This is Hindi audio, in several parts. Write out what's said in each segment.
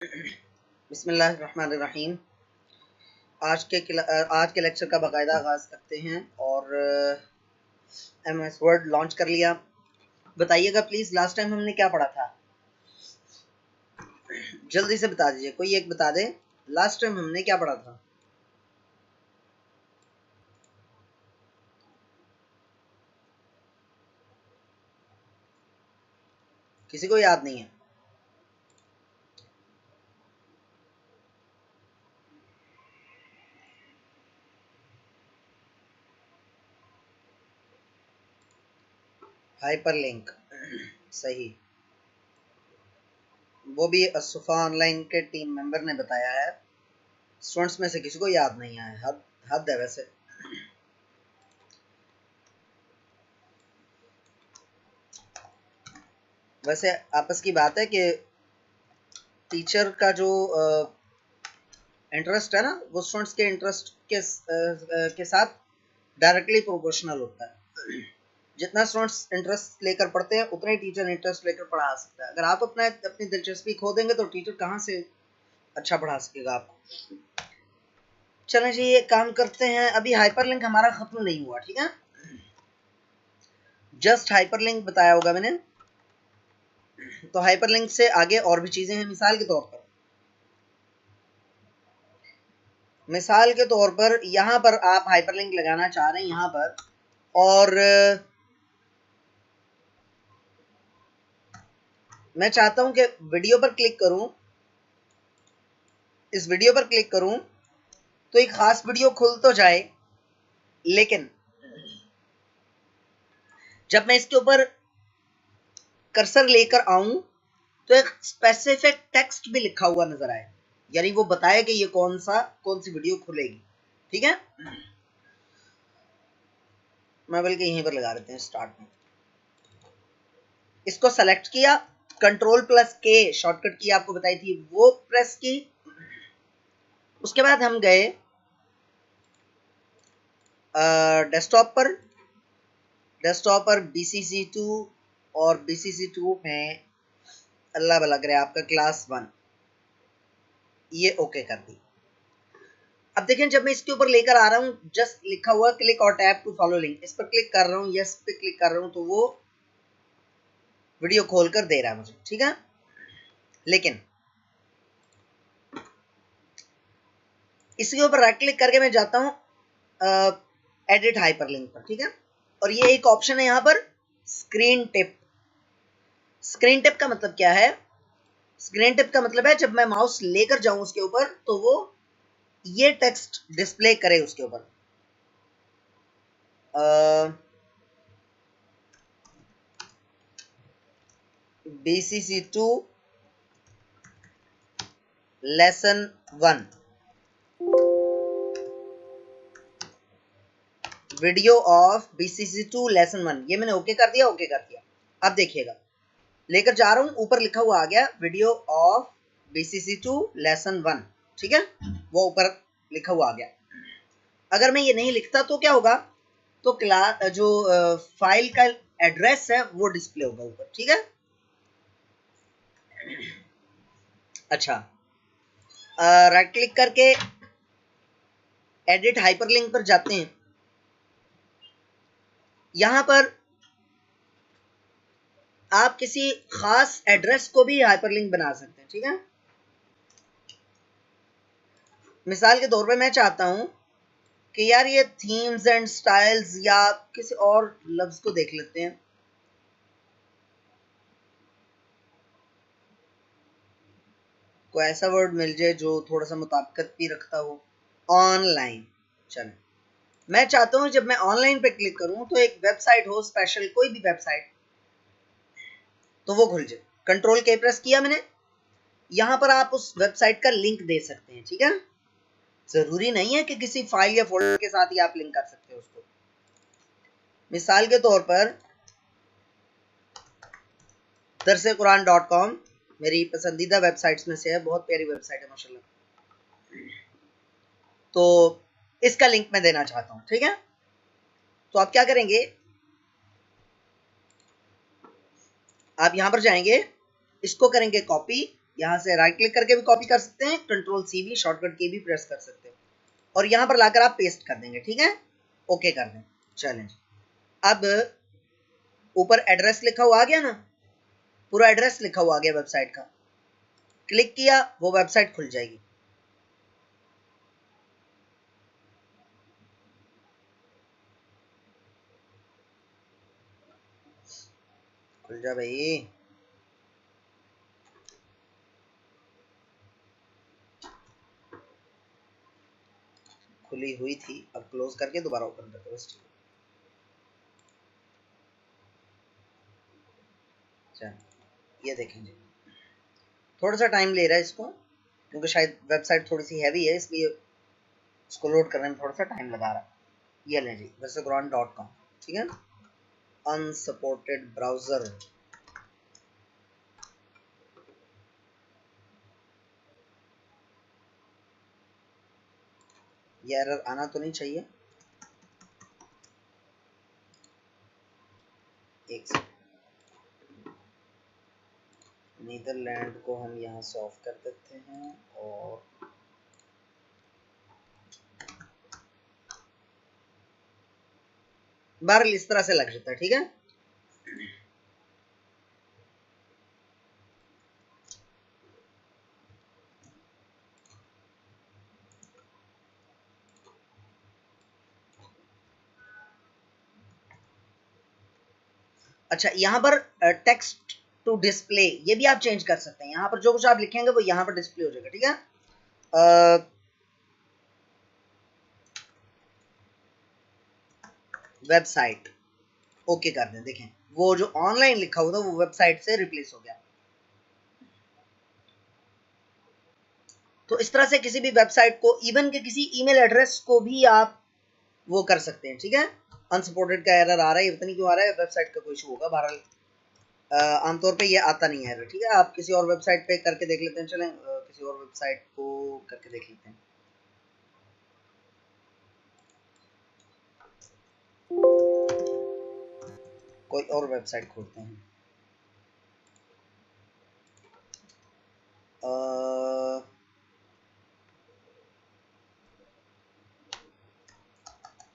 बिस्मिल्लाहिर्रहमानिर्रहीम। आज के लेक्चर का बाकायदा आगाज़ करते हैं और MS वर्ड लॉन्च कर लिया। बताइएगा प्लीज़, लास्ट टाइम हमने क्या पढ़ा था? जल्दी से बता दीजिए, कोई एक बता दे, लास्ट टाइम हमने क्या पढ़ा था? किसी को याद नहीं है? हाइपरलिंक, सही। वो भी असुफा ऑनलाइन के टीम मेंबर ने बताया है। स्टूडेंट्स में से किसी को याद नहीं है? हद है वैसे। वैसे आपस की बात है कि टीचर का जो इंटरेस्ट है ना, वो स्टूडेंट्स के इंटरेस्ट के साथ डायरेक्टली प्रोपोर्शनल होता है। जितना स्टूडेंट्स इंटरेस्ट लेकर पढ़ते हैं उतना ही टीचर इंटरेस्ट लेकर पढ़ा सकता है। अगर आप अपनी दिलचस्पी खो देंगे तो टीचर कहाँ से अच्छा पढ़ा सकेगा आपको। चलें जी, ये काम करते हैं। अभी हाइपरलिंक हमारा खत्म नहीं हुआ, ठीक है? जस्ट हाइपरलिंक बताया होगा मैंने। तो हाइपरलिंक से आगे और भी चीजें हैं। मिसाल के तौर पर यहाँ पर आप हाइपरलिंक लगाना चाह रहे हैं यहाँ पर, और मैं चाहता हूं कि वीडियो पर क्लिक करूं। इस वीडियो पर क्लिक करूं तो एक खास वीडियो खुल तो जाए, लेकिन जब मैं इसके ऊपर कर्सर लेकर आऊं तो एक स्पेसिफिक टेक्स्ट भी लिखा हुआ नजर आए, यानी वो बताए कि ये कौन सी वीडियो खुलेगी। ठीक है, मैं बल्कि यहीं पर लगा देते हैं स्टार्ट में। इसको सेलेक्ट किया, Ctrl+K शॉर्टकट की आपको बताई थी, वो प्रेस की। उसके बाद हम गए डेस्कटॉप पर BCC2, और BCC2 में अल्लाह भला करे आपका क्लास 1, ये ओके कर दी। अब देखें, जब मैं इसके ऊपर लेकर आ रहा हूँ, जस्ट लिखा हुआ क्लिक और टैप टू फॉलो लिंक, इस पर क्लिक कर रहा हूँ, यस पे क्लिक कर रहा हूँ, तो वो वीडियो खोल कर दे रहा है मुझे। ठीक है, लेकिन इसके ऊपर राइट क्लिक करके मैं जाता हूँ एडिट हाइपरलिंक पर। ठीक है, और ये एक ऑप्शन है यहाँ पर, स्क्रीन टिप। स्क्रीन टिप का मतलब क्या है? स्क्रीन टिप का मतलब है जब मैं माउस लेकर जाऊं उसके ऊपर तो वो ये टेक्स्ट डिस्प्ले करे उसके ऊपर। BCC2 lesson 1 video of BCC2 lesson 1, ये मैंने ओके कर दिया। अब देखिएगा, लेकर जा रहा हूं, ऊपर लिखा हुआ आ गया वीडियो ऑफ BCC2 लेसन 1। ठीक है, वो ऊपर लिखा हुआ आ गया। अगर मैं ये नहीं लिखता तो क्या होगा? तो क्लास जो फाइल का एड्रेस है वो डिस्प्ले होगा ऊपर। ठीक है, अच्छा, राइट क्लिक करके एडिट हाइपरलिंक पर जाते हैं। यहां पर आप किसी खास एड्रेस को भी हाइपरलिंक बना सकते हैं। ठीक है, मिसाल के तौर पे मैं चाहता हूं कि यार ये थीम्स एंड स्टाइल्स, या किसी और लफ्ज को देख लेते हैं। कोई ऐसा वर्ड मिल जाए जो थोड़ा सा मुताबिकत भी रखता हो। ऑनलाइन, चलें। मैं चाहता हूं जब मैं ऑनलाइन पे क्लिक करूं तो एक वेबसाइट हो स्पेशल, कोई भी वेबसाइट, तो वो खुल जाए। Ctrl+K प्रेस किया मैंने। यहां पर आप उस वेबसाइट का लिंक दे सकते हैं। ठीक है, जरूरी नहीं है कि किसी फाइल या फोल्डर के साथ ही आप लिंक कर सकते हो उसको। मिसाल के तौर पर darsequran.com मेरी पसंदीदा वेबसाइट्स में से है, बहुत प्यारी वेबसाइट है माशाल्लाह। तो इसका लिंक मैं देना चाहता हूं। ठीक है, तो आप क्या करेंगे, आप यहां पर जाएंगे, इसको करेंगे कॉपी, यहाँ से राइट क्लिक करके भी कॉपी कर सकते हैं, कंट्रोल सी भी, शॉर्टकट की भी प्रेस कर सकते हैं और यहाँ पर लाकर आप पेस्ट कर देंगे। ठीक है, ओके कर दें। चलें, अब ऊपर एड्रेस लिखा हुआ आ गया ना, पूरा एड्रेस लिखा हुआ आ गया वेबसाइट का। क्लिक किया, वो वेबसाइट खुल जाएगी। खुल जा भाई। खुली हुई थी, अब क्लोज करके दोबारा ओपन करते बस। चल ये देखेंगे, थोड़ा सा टाइम ले रहा है इसको क्योंकि शायद वेबसाइट थोड़ी सी हैवी है, इसलिए इसको लोड करने में थोड़ा सा टाइम लगा रहा है। ये लें जी, versagrant.com। ठीक है, अनसपोर्टेड ब्राउजर। ये एरर आना तो नहीं चाहिए। एक सेकंड, नीदरलैंड को हम यहाँ से ऑफ कर देते हैं और बहरहाल इस तरह से लग जाता है। ठीक है, अच्छा यहाँ पर टेक्स्ट टू डिस्प्ले ये भी आप चेंज कर सकते हैं। यहाँ पर जो कुछ आप लिखेंगे वो यहाँ पर डिस्प्ले हो जाएगा। ठीक है, वेबसाइट ओके कर दें। देखें वो जो ऑनलाइन लिखा हुआ था वो वेबसाइट से रिप्लेस हो गया। तो इस तरह से किसी भी वेबसाइट को, इवन के किसी ईमेल एड्रेस को भी आप वो कर सकते हैं। ठीक है, अनसपोर्टेड का एरर आ रहा है, ये पता नहीं क्यों आ रहा है, वेबसाइट का कोई इशू होगा। बहरहाल आमतौर पे ये आता नहीं है एरर। ठीक है, आप किसी और वेबसाइट पे करके देख लेते हैं। चलें किसी और वेबसाइट को करके देख लेते हैं। कोई और वेबसाइट खोलते हैं।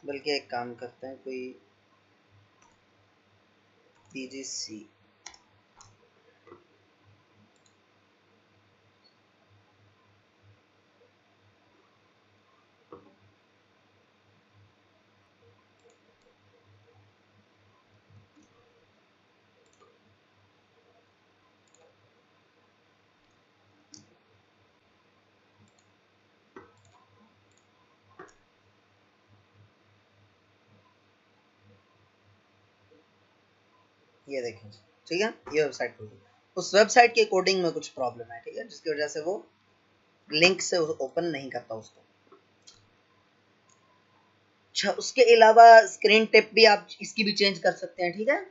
बल्कि एक काम करते हैं, कोई पीजीसी। ये देखें, ठीक है, ये वेबसाइट खुल गई। उस वेबसाइट के कोडिंग में कुछ प्रॉब्लम है। ठीक है, जिसकी वजह से वो लिंक से ओपन नहीं करता उसको। अच्छा, उसके अलावा स्क्रीन टिप भी आप इसकी भी चेंज कर सकते हैं। ठीक है,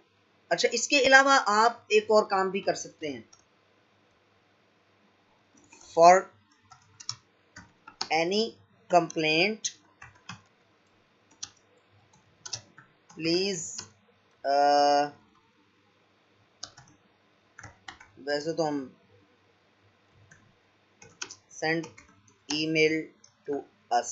अच्छा इसके अलावा आप एक और काम भी कर सकते हैं। फॉर एनी कंप्लेंट प्लीज, वैसे तो हम send email to us.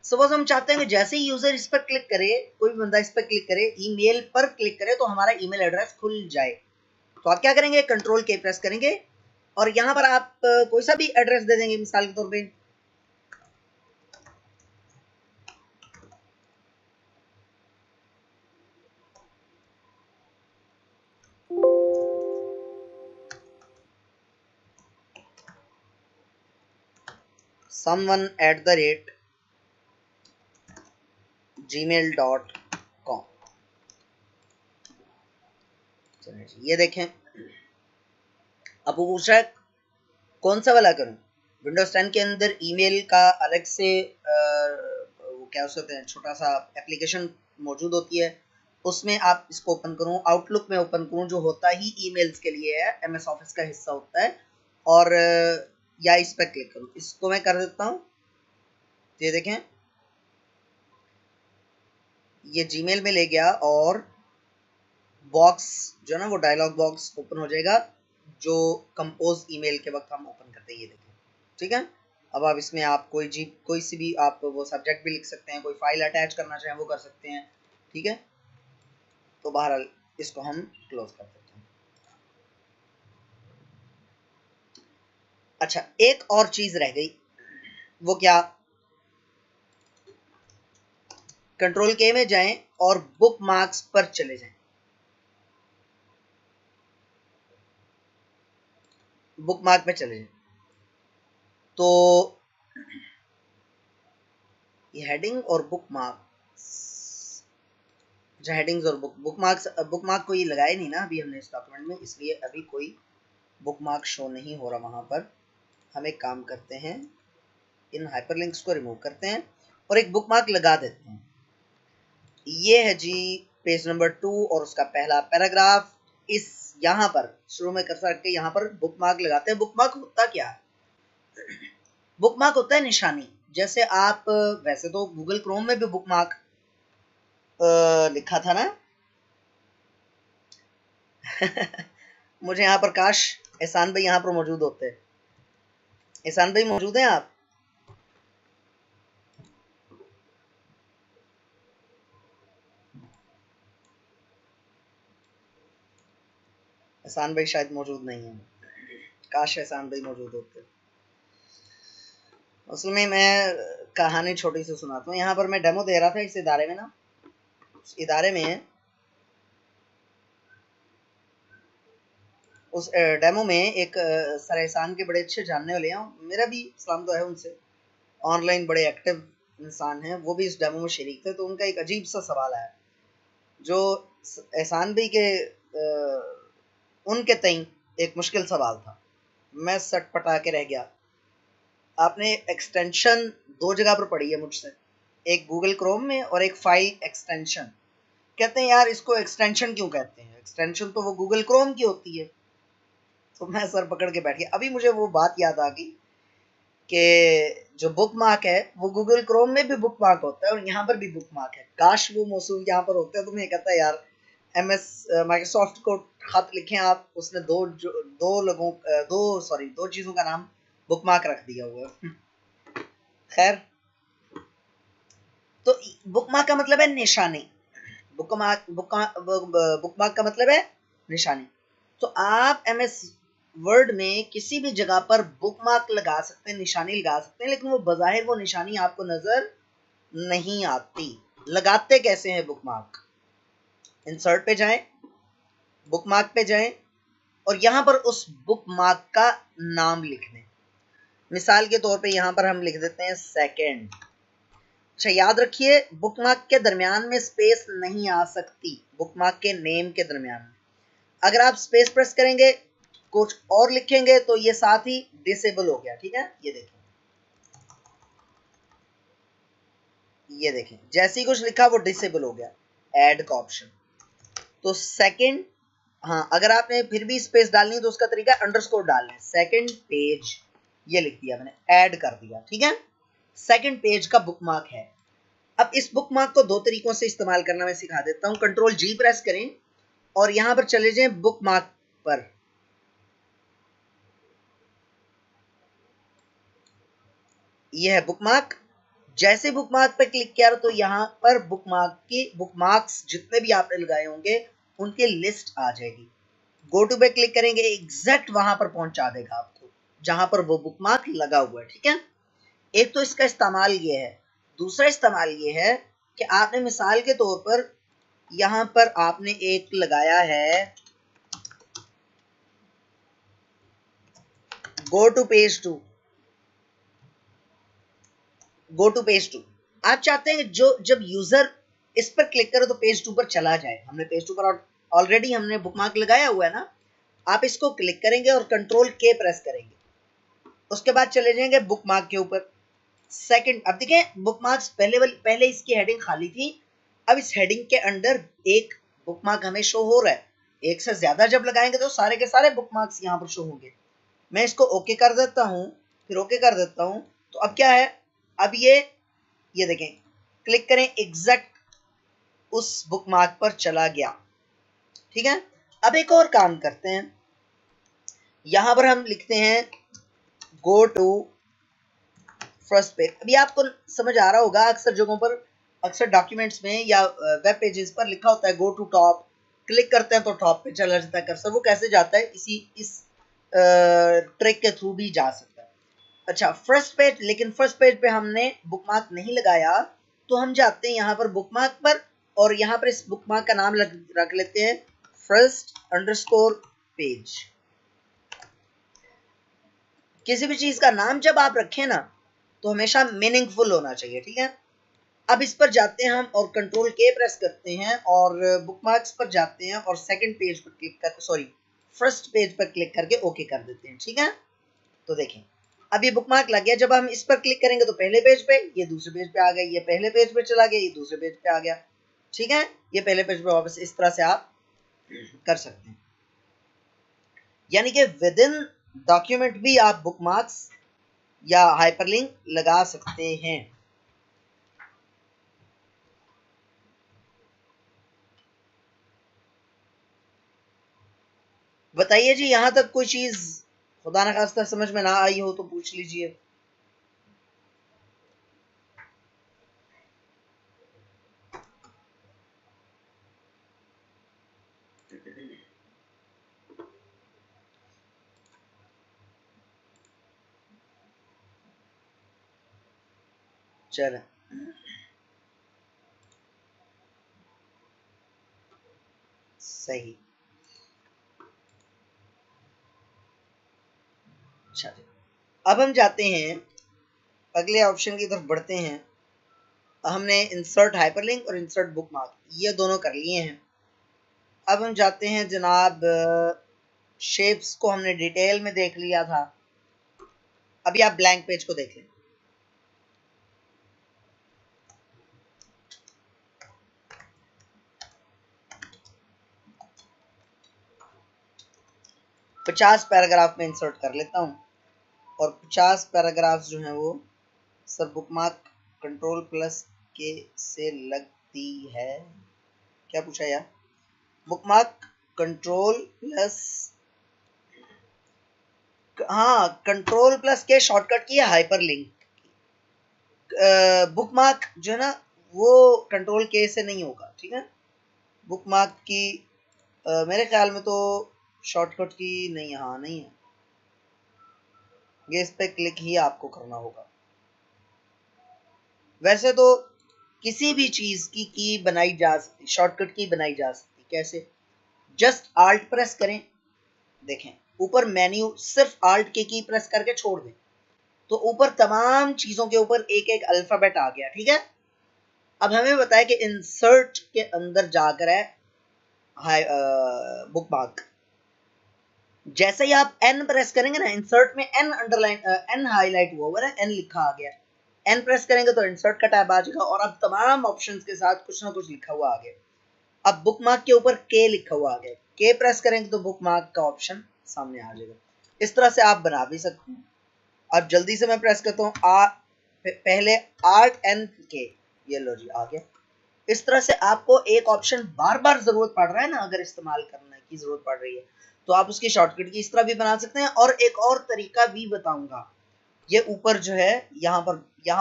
Suppose हम चाहते हैं कि जैसे ही यूजर इस पर क्लिक करे, कोई भी बंदा इस पर क्लिक करे, ईमेल पर क्लिक करे, तो हमारा ईमेल एड्रेस खुल जाए। तो आप क्या करेंगे, कंट्रोल के प्रेस करेंगे और यहाँ पर आप कोई सा भी एड्रेस दे देंगे, मिसाल के तौर पे someone@gmail.com। चलिए ये देखें, अब वो पूछ रहा है कौन सा वाला करूं। विंडोज 10 के अंदर ईमेल का अलग से वो क्या होते हैं, छोटा सा एप्लीकेशन मौजूद होती है, उसमें आप इसको ओपन करूं, आउटलुक में ओपन करूं, जो होता ही ईमेल्स के लिए है, एमएस ऑफिस का हिस्सा होता है, और या इस पर क्लिक करूं, इसको मैं कर देता हूं। ये देखें, ये जीमेल में ले गया और बॉक्स जो है ना वो डायलॉग बॉक्स ओपन हो जाएगा। जो कंपोज ईमेल के वक्त हम ओपन करते हैं, ये देखें, ठीक है। अब आप इसमें आप कोई सी भी आप वो सब्जेक्ट भी लिख सकते हैं, कोई फाइल अटैच करना चाहें वो कर सकते हैं, ठीक है। तो बहरहाल इसको हम क्लोज कर देते हैं। अच्छा, एक और चीज रह गई, वो क्या, कंट्रोल के में जाएं और बुक मार्क्स पर चले जाएं। बुक मार्क पे चले जाएं तो ये हेडिंग और बुक मार्क्स, अच्छा हेडिंग्स और बुक मार्क कोई लगाए नहीं ना अभी हमने इस डॉक्यूमेंट में, इसलिए अभी कोई बुक मार्क शो नहीं हो रहा वहां पर। हम एक काम करते हैं, इन हाइपरलिंक्स को रिमूव करते हैं और एक बुक मार्क लगा देते हैं। ये है जी पेज नंबर 2 और उसका पहला पैराग्राफ। इस यहाँ पर शुरू में कर्सर रख के यहाँ पर बुक मार्क लगाते हैं। बुक मार्क होता क्या है? बुक मार्क होता है निशानी। जैसे आप वैसे तो गूगल क्रोम में भी बुक मार्क लिखा था ना मुझे यहाँ पर काश एहसान भाई यहाँ पर मौजूद होते। एहसान भाई मौजूद हैं आप? एहसान भाई शायद मौजूद नहीं है, काश एहसान भाई मौजूद होते। असल में मैं कहानी छोटी सी सुनाता हूँ। यहाँ पर मैं डेमो दे रहा था इस इदारे में ना, उस इदारे में उस डेमो में एक सर एहसान के बड़े अच्छे जानने वाले हैं, मेरा भी सलाम तो है उनसे, ऑनलाइन बड़े एक्टिव इंसान हैं, वो भी इस डेमो में शरीक थे। तो उनका एक अजीब सा सवाल आया जो एहसान भाई के उनके तई एक मुश्किल सवाल था। मैं सट पटा के रह गया। आपने एक्सटेंशन दो जगह पर पढ़ी है मुझसे, एक गूगल क्रोम में और एक फाइल एक्सटेंशन। कहते हैं यार इसको एक्सटेंशन क्यों कहते हैं, एक्सटेंशन तो वो गूगल क्रोम की होती है। तो मैं सर पकड़ के बैठ गया। अभी मुझे वो बात याद आ गई कि जो बुक मार्क है वो गूगल क्रोम में भी बुक मार्क होता है और यहाँ पर भी बुक मार्क है। काश वो मौसूफ यहाँ पर होते हैं तो मैं कहता यार MS माइक्रोसॉफ्ट को खत लिखें आप, उसने दो चीजों का नाम बुक मार्क रख दिया हुआ है। खैर, तो बुक मार्क का मतलब है निशानी। बुक मार्क का मतलब है निशानी। तो आप MS वर्ड में किसी भी जगह पर बुक मार्क लगा सकते हैं, निशानी लगा सकते हैं, लेकिन वो बज़ाहिर वो निशानी आपको नजर नहीं आती। लगाते कैसे हैं बुक मार्क? इंसर्ट पे जाएं, बुक मार्क पे जाएं और यहां पर उस बुक मार्क का नाम लिख दें। मिसाल के तौर पे यहां पर हम लिख देते हैं सेकंड। अच्छा याद रखिए, बुक मार्क के दरमियान में स्पेस नहीं आ सकती, बुक मार्क के नेम के दरमियान में। अगर आप स्पेस प्रेस करेंगे कुछ और लिखेंगे तो ये साथ ही डिसेबल हो गया, ठीक है। ये देखें जैसे ही कुछ लिखा वो डिसेबल हो गया, ऐड का ऑप्शन। तो सेकंड, हाँ अगर आपने फिर भी स्पेस डालनी है तो उसका तरीका अंडरस्कोर डालना है। सेकंड पेज ये लिख दिया मैंने, ऐड कर दिया, ठीक है। सेकंड पेज का बुक मार्क है। अब इस बुक मार्क को दो तरीकों से इस्तेमाल करना मैं सिखा देता हूं। कंट्रोल G प्रेस करें और यहां पर चले जाएं बुक मार्क पर। यह है बुक मार्क। जैसे बुक मार्क पे क्लिक किया तो यहां पर बुक मार्क्स जितने भी आपने लगाए होंगे उनकी लिस्ट आ जाएगी। गो टू पे क्लिक करेंगे, एग्जैक्ट वहां पर पहुंचा देगा आपको जहां पर वो बुक मार्क लगा हुआ है, ठीक है। एक तो इसका इस्तेमाल ये है। दूसरा इस्तेमाल ये है कि आपने मिसाल के तौर पर यहां पर आपने एक लगाया है go to page 2। Go to page 2 आप चाहते हैं जो जब यूजर इस पर क्लिक करे तो पेज 2 पर चला जाए। हमने पेज 2 पर ऑलरेडी हमने बुकमार्क लगाया हुआ है ना। आप इसको क्लिक करेंगे और कंट्रोल के प्रेस करेंगे, उसके बाद चले जाएंगे बुकमार्क के ऊपर। सेकंड, अब देखें बुकमार्क्स पहले इसकी हेडिंग खाली थी, अब इस हेडिंग के अंदर एक बुकमार्क हमें शो हो रहा है। एक से ज्यादा जब लगाएंगे तो सारे के सारे बुकमार्क्स यहाँ पर शो होंगे। मैं इसको ओके कर देता हूँ, फिर ओके कर देता हूँ। तो अब क्या है, अब ये देखें क्लिक करें, एग्जैक्ट उस बुकमार्क पर चला गया, ठीक है। अब एक और काम करते हैं, यहां पर हम लिखते हैं गो टू फर्स्ट पेज। अभी आपको समझ आ रहा होगा, अक्सर जगहों पर, अक्सर डॉक्यूमेंट्स में या वेब पेजेस पर लिखा होता है गो टू टॉप, क्लिक करते हैं तो टॉप पे चला जाता है कर्सर। वो कैसे जाता है, इस ट्रिक के थ्रू भी जा सकता है। अच्छा, फर्स्ट पेज, लेकिन फर्स्ट पेज पे हमने बुकमार्क नहीं लगाया, तो हम जाते हैं यहाँ पर बुकमार्क पर, और यहाँ पर इस बुकमार्क का नाम रख लेते हैं फर्स्ट अंडरस्कोर पेज। किसी भी चीज का नाम जब आप रखें ना, तो हमेशा मीनिंगफुल होना चाहिए, ठीक है। अब इस पर जाते हैं हम और कंट्रोल के प्रेस करते हैं और बुकमार्क्स पर जाते हैं और सेकंड पेज पर क्लिक कर, सॉरी, फर्स्ट पेज पर क्लिक करके ओके कर देते हैं, ठीक है। तो देखें, अब ये बुकमार्क लग गया। जब हम इस पर क्लिक करेंगे तो पहले पेज पे, ये दूसरे पेज पे आ गया, ये पहले पेज पे चला गया, ये दूसरे पेज पे आ गया, ठीक है। ये पहले पेज पे वापस, इस तरह से आप कर सकते हैं। यानी कि विद इन डॉक्यूमेंट भी आप बुकमार्क्स या हाइपरलिंक लगा सकते हैं। बताइए जी, यहां तक कोई चीज खुदा ना खास्ता समझ में ना आई हो तो पूछ लीजिए। चलो, सही। अच्छा, अब हम जाते हैं अगले ऑप्शन की तरफ बढ़ते हैं। हमने इंसर्ट हाइपरलिंक और इंसर्ट बुकमार्क ये दोनों कर लिए हैं। अब हम जाते हैं जनाब, शेप्स को हमने डिटेल में देख लिया था। अभी आप ब्लैंक पेज को देख लें। पचास पैराग्राफ में इंसर्ट कर लेता हूँ, और 50 पैराग्राफ जो हैं वो सब बुकमार्क कंट्रोल प्लस के से लगती है। क्या पूछा यार? बुकमार्क कंट्रोल प्लस, हाँ, कंट्रोल प्लस के शॉर्टकट की है हाइपर लिंक। बुकमार्क जो है ना, वो कंट्रोल के से नहीं होगा, ठीक है। बुकमार्क की मेरे ख्याल में तो शॉर्टकट की नहीं, हाँ नहीं है, ये इस पे क्लिक ही आपको करना होगा। वैसे तो किसी भी चीज की बनाई जा सकती, शॉर्टकट की बनाई जा सकती। कैसे? जस्ट आल्ट प्रेस करें, देखें ऊपर मेन्यू, सिर्फ आल्ट के की प्रेस करके छोड़ दें तो ऊपर तमाम चीजों के ऊपर एक एक अल्फाबेट आ गया, ठीक है। अब हमें बताया कि इंसर्ट के अंदर जाकर है बुकमार्क। जैसे ही आप एन प्रेस करेंगे ना, इंसर्ट में एन अंडरलाइन, एन हाईलाइट हुआ हुआ है, एन लिखा आ गया, एन प्रेस करेंगे तो इंसर्ट का टैब आ जाएगा और अब तमाम ऑप्शंस के साथ कुछ ना कुछ लिखा हुआ आ गया। अब बुकमार्क के ऊपर के लिखा हुआ आ गया, के प्रेस करेंगे तो बुकमार्क का ऑप्शन सामने आ जाएगा। इस तरह से आप बना भी सकते हैं। अब जल्दी से मैं प्रेस करता हूँ पहले आर्ट एन के, ये लो जी आ गया। इस तरह से आपको एक ऑप्शन बार बार जरूरत पड़ रहा है ना, अगर इस्तेमाल करने की जरूरत पड़ रही है तो आप उसकी शॉर्टकट की इस तरह भी बना सकते हैं। और एक और तरीका भी बताऊंगा, ये ऊपर जो है यहाँ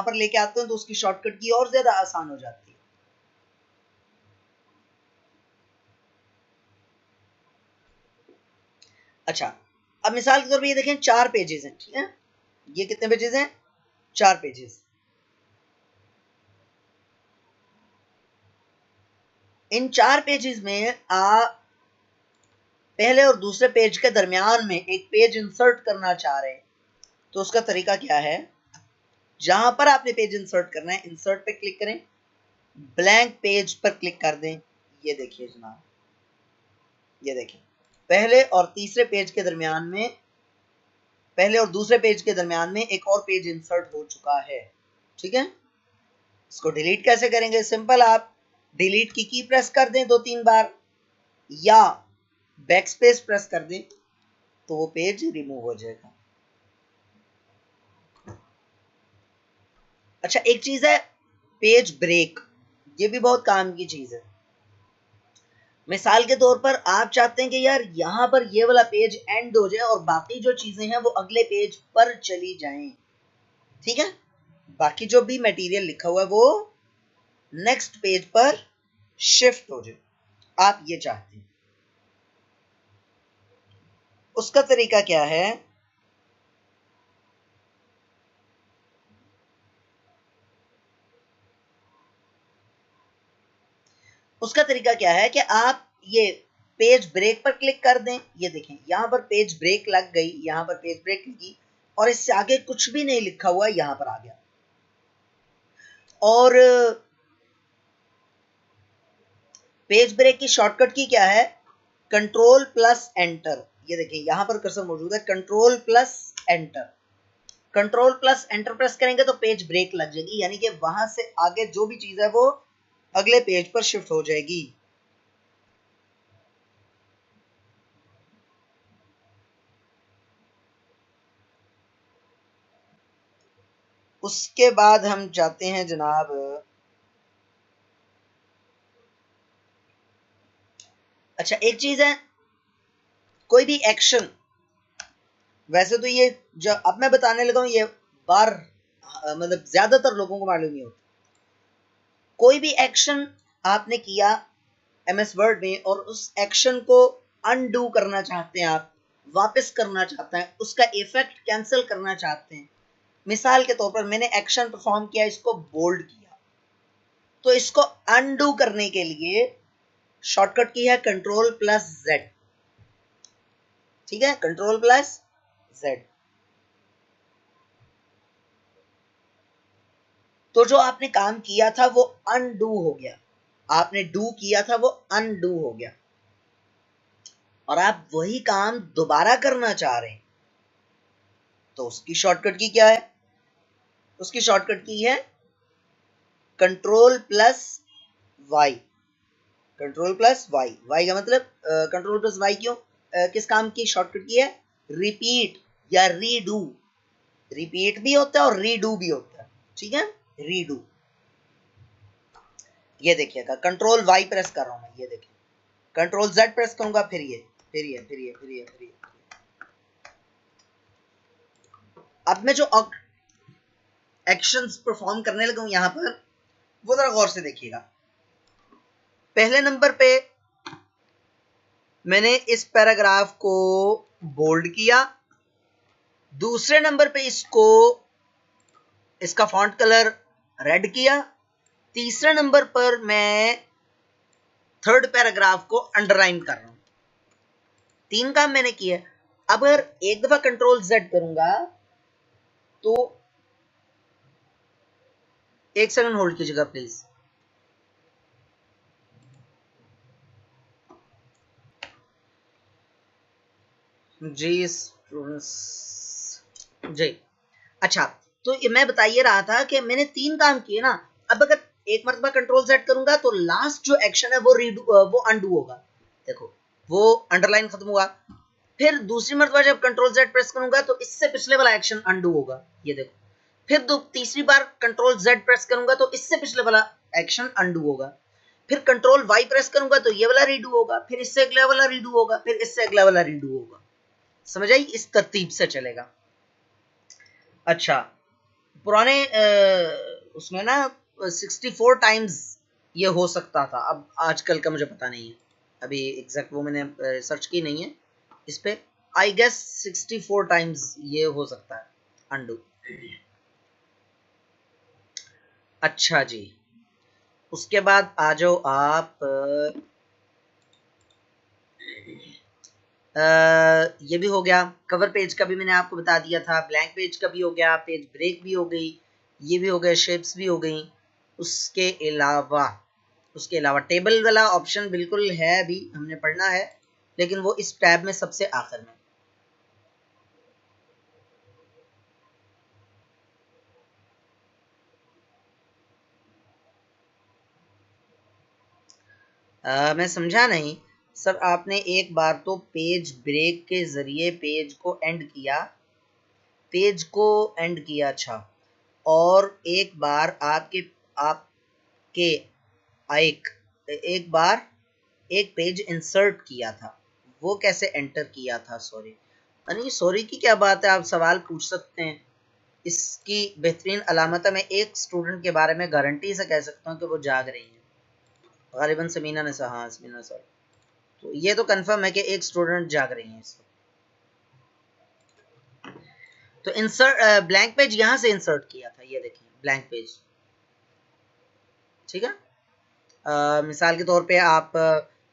पर लेके आते हैं तो उसकी शॉर्टकट की और ज्यादा आसान हो जाती है। अच्छा, अब मिसाल के तौर पर ये देखें 4 पेजेस हैं, ठीक है। ये कितने पेजेस हैं? 4 पेजेस। इन 4 पेजेस में आप पहले और दूसरे पेज के दरमियान में एक पेज इंसर्ट करना चाह रहे हैं, तो उसका तरीका क्या है? जहां पर आपने पेज इंसर्ट करना है, इंसर्ट पे क्लिक करें, ब्लैंक पेज पर क्लिक कर दें। ये देखिए जनाब, ये देखिए पहले और तीसरे पेज के दरमियान में, पहले और दूसरे पेज के दरमियान में एक और पेज इंसर्ट हो चुका है, ठीक है। इसको डिलीट कैसे करेंगे? सिंपल, आप डिलीट की प्रेस कर दें 2-3 बार, या बैक स्पेस प्रेस कर दें तो वो पेज रिमूव हो जाएगा। अच्छा, एक चीज है पेज ब्रेक, ये भी बहुत काम की चीज है। मिसाल के तौर पर आप चाहते हैं कि यार यहाँ पर ये वाला पेज एंड हो जाए और बाकी जो चीजें हैं वो अगले पेज पर चली जाएं, ठीक है, बाकी जो भी मटेरियल लिखा हुआ है वो नेक्स्ट पेज पर शिफ्ट हो जाए, आप ये चाहते हैं। उसका तरीका क्या है? उसका तरीका क्या है कि आप ये पेज ब्रेक पर क्लिक कर दें। ये देखें यहां पर पेज ब्रेक लग गई, यहां पर पेज ब्रेक लगी और इससे आगे कुछ भी नहीं लिखा हुआ यहां पर आ गया। और पेज ब्रेक की शॉर्टकट की क्या है? Control plus enter. ये देखिए यहां पर कर्सर मौजूद है, control plus enter. Control plus enter press करेंगे तो पेज ब्रेक लग जाएगी, यानी कि वहां से आगे जो भी चीज है वो अगले पेज पर शिफ्ट हो जाएगी। उसके बाद हम चाहते हैं जनाब, अच्छा एक चीज है, कोई भी एक्शन, वैसे तो ये जो अब मैं बताने लगा हूं ये बार मतलब ज्यादातर लोगों को मालूम नहीं होता। कोई भी एक्शन आपने किया एमएस वर्ड में और उस एक्शन को अनडू करना चाहते हैं, आप वापस करना चाहते हैं, उसका इफेक्ट कैंसिल करना चाहते हैं। मिसाल के तौर पर मैंने एक्शन परफॉर्म किया, इसको बोल्ड किया, तो इसको अनडू करने के लिए शॉर्टकट की है कंट्रोल प्लस जेड। ठीक है, कंट्रोल प्लस जेड। तो जो आपने काम किया था वो अनडू हो गया, आपने डू किया था वो अनडू हो गया, और आप वही काम दोबारा करना चाह रहे हैं, तो उसकी शॉर्टकट की क्या है? उसकी शॉर्टकट की है control plus Y. Control plus Y, Y का मतलब कंट्रोल प्लस वाई क्यों, किस काम की शॉर्टकट की है? रिपीट या रीडू। रिपीट भी होता है और रीडू भी होता है, ठीक है, रीडू। ये देखिएगा कंट्रोल वाई प्रेस कर रहा हूं मैं, ये देखिए कंट्रोल जेड प्रेस करूंगा, फिर ये फिर ये फिर ये फिर ये फिर ये। अब मैं जो एक्शंस परफॉर्म करने लगा हूं यहां पर, वो जरा गौर से देखिएगा। पहले नंबर पे मैंने इस पैराग्राफ को बोल्ड किया, दूसरे नंबर पे इसका फॉन्ट कलर रेड किया, तीसरे नंबर पर मैं थर्ड पैराग्राफ को अंडरलाइन कर रहा हूं। तीन काम मैंने किया। अब अगर एक दफा कंट्रोल जेड करूंगा तो एक सेकंड होल्ड कीजिएगा प्लीज। जी स्टूडेंट्स जी, अच्छा तो ये मैं बताइए रहा था कि मैंने तीन काम किए ना। अब अगर एक मरतबा कंट्रोल सेट करूंगा तो लास्ट जो एक्शन है वो वो अनडू होगा। देखो वो अंडरलाइन खत्म हुआ, फिर दूसरी मरतबा जब कंट्रोल जेड प्रेस करूंगा तो इससे पिछले वाला एक्शन अनडू होगा, ये देखो। फिर तीसरी बार कंट्रोल जेड प्रेस करूंगा तो इससे पिछले वाला एक्शन अनडू होगा, फिर कंट्रोल वाई प्रेस करूंगा तो ये वाला रीडू होगा, फिर इससे अगला वाला रीडू होगा, फिर इससे अगला वाला रीडू होगा। समझ आई? इस तरतीब से चलेगा। अच्छा, पुराने उसमें ना 64 टाइम्स ये हो सकता था, अब आजकल का मुझे पता नहीं है, अभी एग्जैक्ट वो मैंने सर्च की नहीं है इस पे। आई गेस 64 टाइम्स ये हो सकता है अनडू। अच्छा जी, उसके बाद आ जाओ आप ये भी हो गया, कवर पेज का भी मैंने आपको बता दिया था, ब्लैंक पेज का भी हो गया, पेज ब्रेक भी हो गई, ये भी हो गया, शेप्स भी हो गई। उसके अलावा टेबल वाला ऑप्शन बिल्कुल है, अभी हमने पढ़ना है, लेकिन वो इस टैब में सबसे आखिर में। मैं समझा नहीं सर, आपने एक बार तो पेज ब्रेक के जरिए पेज को एंड किया, अच्छा, और एक बार आपके एक बार एक पेज इंसर्ट किया था, वो कैसे एंटर किया था? सॉरी, नहीं सॉरी की क्या बात है, आप सवाल पूछ सकते हैं। इसकी बेहतरीन अलामत है, मैं एक स्टूडेंट के बारे में गारंटी से कह सकता हूँ कि वो जाग रही है। गालिबन समीना ने हाँ समीना सर, तो ये तो कंफर्म है कि एक स्टूडेंट जाग रही है इस वक्त। तो इंसर्ट ब्लैंक पेज यहाँ से इंसर्ट किया था, ये देखिए ब्लैंक पेज, ठीक है। मिसाल के तौर पे आप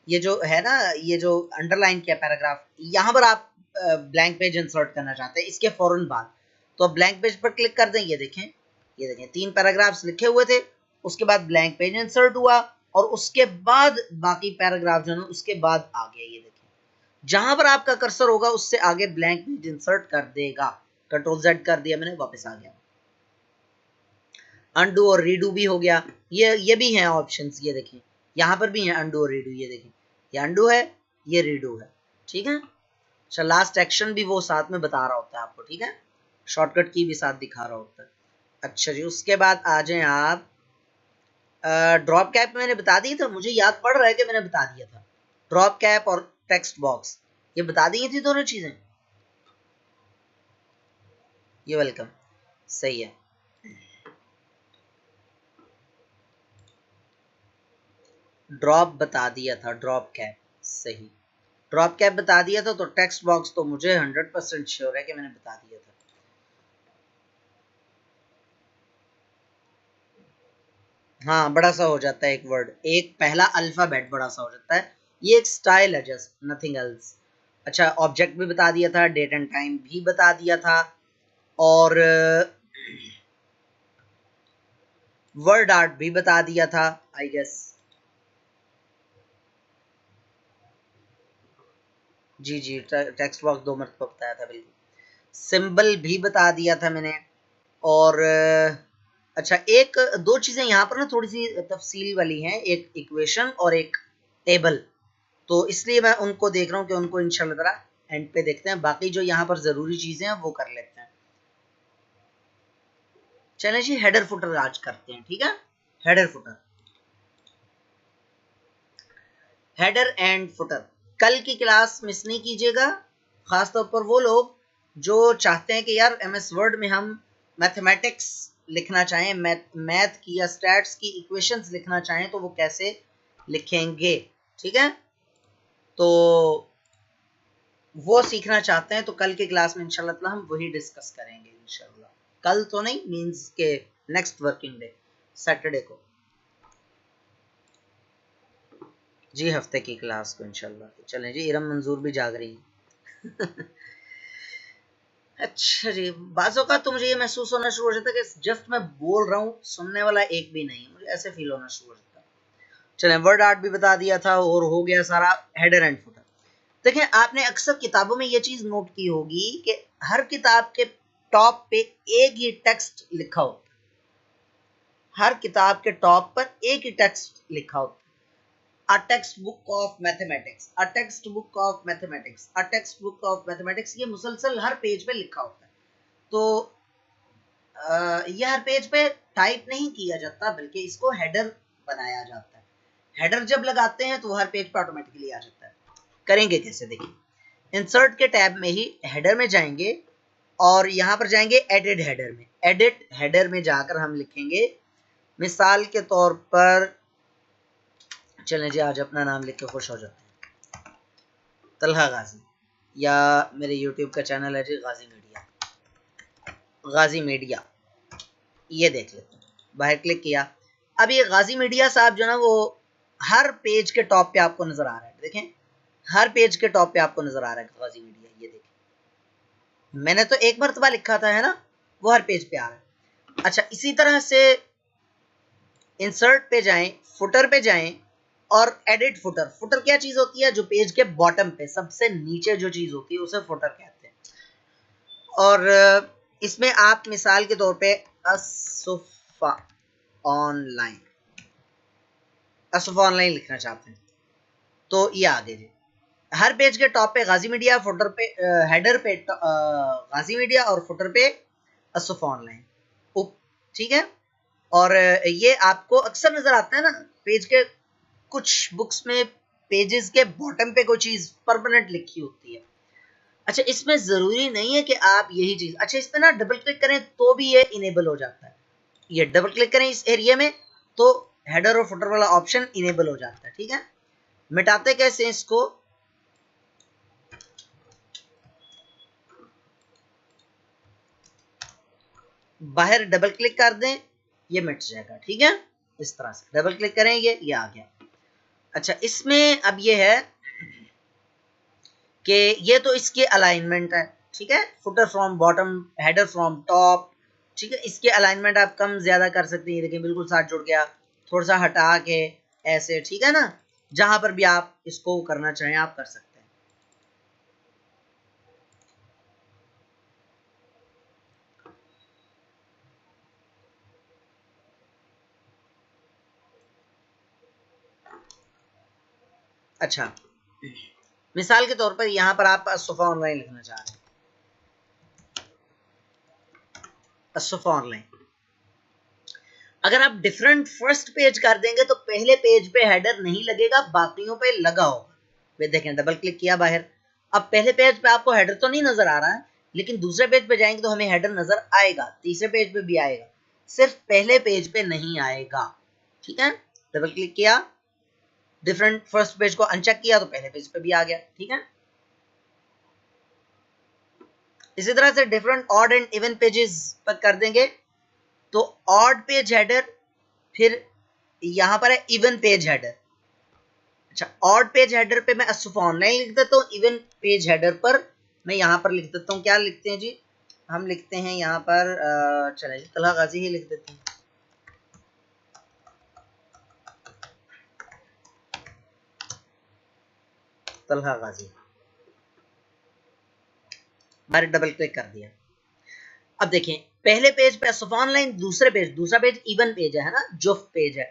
ये जो है ना, ये जो अंडरलाइन किया पैराग्राफ, यहाँ पर आप ब्लैंक पेज इंसर्ट करना चाहते हैं इसके फौरन बाद, तो आप ब्लैंक पेज पर क्लिक कर दें। ये देखें 3 पैराग्राफ्स लिखे हुए थे, उसके बाद ब्लैंक पेज इंसर्ट हुआ और उसके बाद बाकी पैराग्राफ जो है उसके बाद आ गया। ये देखें, जहां पर आपका कर्सर होगा उससे आगे ब्लैंक पेज इंसर्ट कर देगा। कंट्रोल Z कर दिया मैंने, वापस आ गया। अनडू और रीडू भी हो गया, ये भी हैं ऑप्शंस। ये देखें यहाँ पर भी है अनडू और रीडू, ये देखें ये अनडू है, ये रीडू है, ठीक है। अच्छा, लास्ट एक्शन भी वो साथ में बता रहा होता है आपको, ठीक है, शॉर्टकट की भी साथ दिखा रहा होता है। अच्छा जी, उसके बाद आ जाएं आप, ड्रॉप कैप मैंने बता दी था, मुझे याद पड़ रहा है कि मैंने बता दिया था। ड्रॉप कैप और टेक्स्ट बॉक्स ये बता दी थी दोनों चीजें। ये वेलकम, सही है। ड्रॉप बता दिया था, ड्रॉप कैप सही, ड्रॉप कैप बता दिया था। तो टेक्स्ट बॉक्स तो मुझे 100% श्योर है कि मैंने बता दिया था। हाँ, बड़ा सा हो जाता है एक वर्ड, एक पहला अल्फाबेट बड़ा सा हो जाता है, ये एक स्टाइल है, जस्ट नथिंग एल्स। अच्छा, ऑब्जेक्ट भी बता दिया था, डेट एंड टाइम भी बता दिया था, और वर्ड आर्ट भी बता दिया था आई गेस। जी जी, टेक्स्ट बॉक्स 2 मरतबा बताया था, बिल्कुल। सिंबल भी बता दिया था मैंने। और अच्छा, एक दो चीजें यहाँ पर ना थोड़ी सी तफसील वाली हैं, एक इक्वेशन और एक टेबल, तो इसलिए मैं उनको देख रहा हूँ कि उनको इंशाल्लाह ताला एंड पे देखते हैं। बाकी जो यहाँ पर जरूरी चीजें हैं वो कर लेते हैं। चलें जी, हेडर फुटर आज करते हैं, ठीक है। Header footer, header and footer, कल की क्लास मिस नहीं कीजिएगा, खासतौर पर वो लोग जो चाहते हैं कि यार MS वर्ड में हम मैथमेटिक्स लिखना चाहें, मैथ की या स्टैट्स की इक्वेशंस लिखना चाहें, तो वो कैसे लिखेंगे, ठीक है। तो वो सीखना चाहते हैं तो कल की क्लास में इंशाल्लाह हम वही डिस्कस करेंगे इंशाल्लाह। कल तो नहीं, मींस के नेक्स्ट वर्किंग डे, सैटरडे को जी, हफ्ते की क्लास को इंशाल्लाह। चलें जी, इरम मंजूर भी जाग रही है। अच्छा जी, बाज़ों का तो मुझे ये महसूस होना शुरू हो जाता है कि जस्ट मैं बोल रहा हूँ, सुनने वाला एक भी नहीं, मुझे ऐसे फील होना शुरू हो जाता है। चलें, वर्ड आर्ट भी बता दिया था और हो गया सारा हेडर एंड फुटर। देखें, आपने अक्सर किताबों में ये चीज नोट की होगी कि हर किताब के टॉप पे एक ही टेक्स्ट लिखा होता है, हर किताब के टॉप पर एक ही टेक्स्ट लिखा होता है। A textbook of mathematics, a textbook of mathematics, a textbook of mathematics, ये मुसलसल हर पेज पे लिखा होता है। तो यह हर पेज पे टाइप नहीं किया जाता, बल्कि इसको हेडर बनाया जाता है। हेडर जब लगाते हैं तो हर पेज पे ऑटोमेटिकली आ जाता है। करेंगे कैसे, देखिए, इंसर्ट के टैब में ही हेडर में जाएंगे और यहाँ पर जाएंगे एडिट हेडर में। एडिट हेडर में जाकर हम लिखेंगे, मिसाल के तौर पर, चलें जी आज अपना नाम लिख के खुश हो जाते हैं, तलहा गाजी, या मेरे यूट्यूब का चैनल है जी गाजी मीडिया, गाजी मीडिया, ये देख लेते हैं। बाहर क्लिक किया, अब ये गाजी मीडिया साहब जो ना वो हर पेज के टॉप पे आपको नजर आ रहा है, देखें हर पेज के टॉप पे आपको नजर आ रहा है गाजी मीडिया, ये देखें, मैंने तो एक मरतबा लिखा था, है ना, वो हर पेज पे आ रहा है। अच्छा, इसी तरह से इंसर्ट पे जाएं, फुटर पे जाएं और एडिट फुटर। फुटर क्या चीज होती है? जो पेज के बॉटम पे सबसे नीचे जो चीज होती है उसे फुटर कहते हैं। और इसमें आप मिसाल के तौर पे असुफा ऑनलाइन, असुफा ऑनलाइन लिखना चाहते हैं तो ये आगे जी, हर पेज के टॉप पे गाजी मीडिया, फुटर पे हेडर पे गाजी मीडिया और फुटर पे असुफा ऑनलाइन, ठीक है। और ये आपको अक्सर नजर आता है ना, पेज के कुछ बुक्स में पेजेस के बॉटम पे कोई चीज परमानेंट लिखी होती है। अच्छा, इसमें जरूरी नहीं है कि आप यही चीज, अच्छा इस पे ना डबल क्लिक करें तो भी ये इनेबल हो जाता है। ये डबल क्लिक करें इस एरिया में तो हेडर और फुटर वाला ऑप्शन इनेबल हो जाता है। ठीक है, मिटाते कैसे इसको, बाहर डबल क्लिक कर दें, ये मिट जाएगा। ठीक है, इस तरह से डबल क्लिक करें, ये आ गया। अच्छा, इसमें अब ये है कि ये तो इसके अलाइनमेंट है। ठीक है, footer from bottom, header from top. ठीक है, इसके अलाइनमेंट आप कम ज्यादा कर सकते हैं। देखिए बिल्कुल साथ जुड़ गया, थोड़ा सा हटा के ऐसे। ठीक है ना, जहां पर भी आप इसको करना चाहें आप कर सकते हैं। अच्छा, मिसाल के तौर पर यहां पर आप सोफा ऑनलाइन लिखना चाह रहे हैं, सोफा ऑनलाइन। अगर आप डिफरेंट फर्स्ट पेज कर देंगे तो पहले पेज पे हेडर नहीं लगेगा, बाकियों पे लगा होगा। वे देखें, डबल क्लिक किया बाहर, अब पहले पेज पे आपको हेडर तो नहीं नजर आ रहा है, लेकिन दूसरे पेज पे जाएंगे तो हमें हेडर नजर आएगा, तीसरे पेज पे भी आएगा, सिर्फ पहले पेज पे नहीं आएगा। ठीक है, डबल क्लिक किया, डिफरेंट फर्स्ट पेज को अनचेक किया तो पहले पेज पे भी आ गया। ठीक है, इसी तरह से different odd and even pages पर कर देंगे तो ऑड पेज हेडर, फिर यहां पर है इवन पेज हेडर। अच्छा, ऑड पेज हेडर पे मैं असुफ ऑनलाइन लिख देता हूँ, इवन पेज हेडर पर मैं यहां पर लिख देता हूँ, क्या लिखते हैं जी, हम लिखते हैं यहां पर चलिए तलहा गाजी ही लिख देते हैं। तलहा गाजी, बाहर डबल क्लिक कर दिया। अब देखें, पहले पेज पे असुफ ऑनलाइन, दूसरा पेज इवन पेज है ना, जुफ पेज है,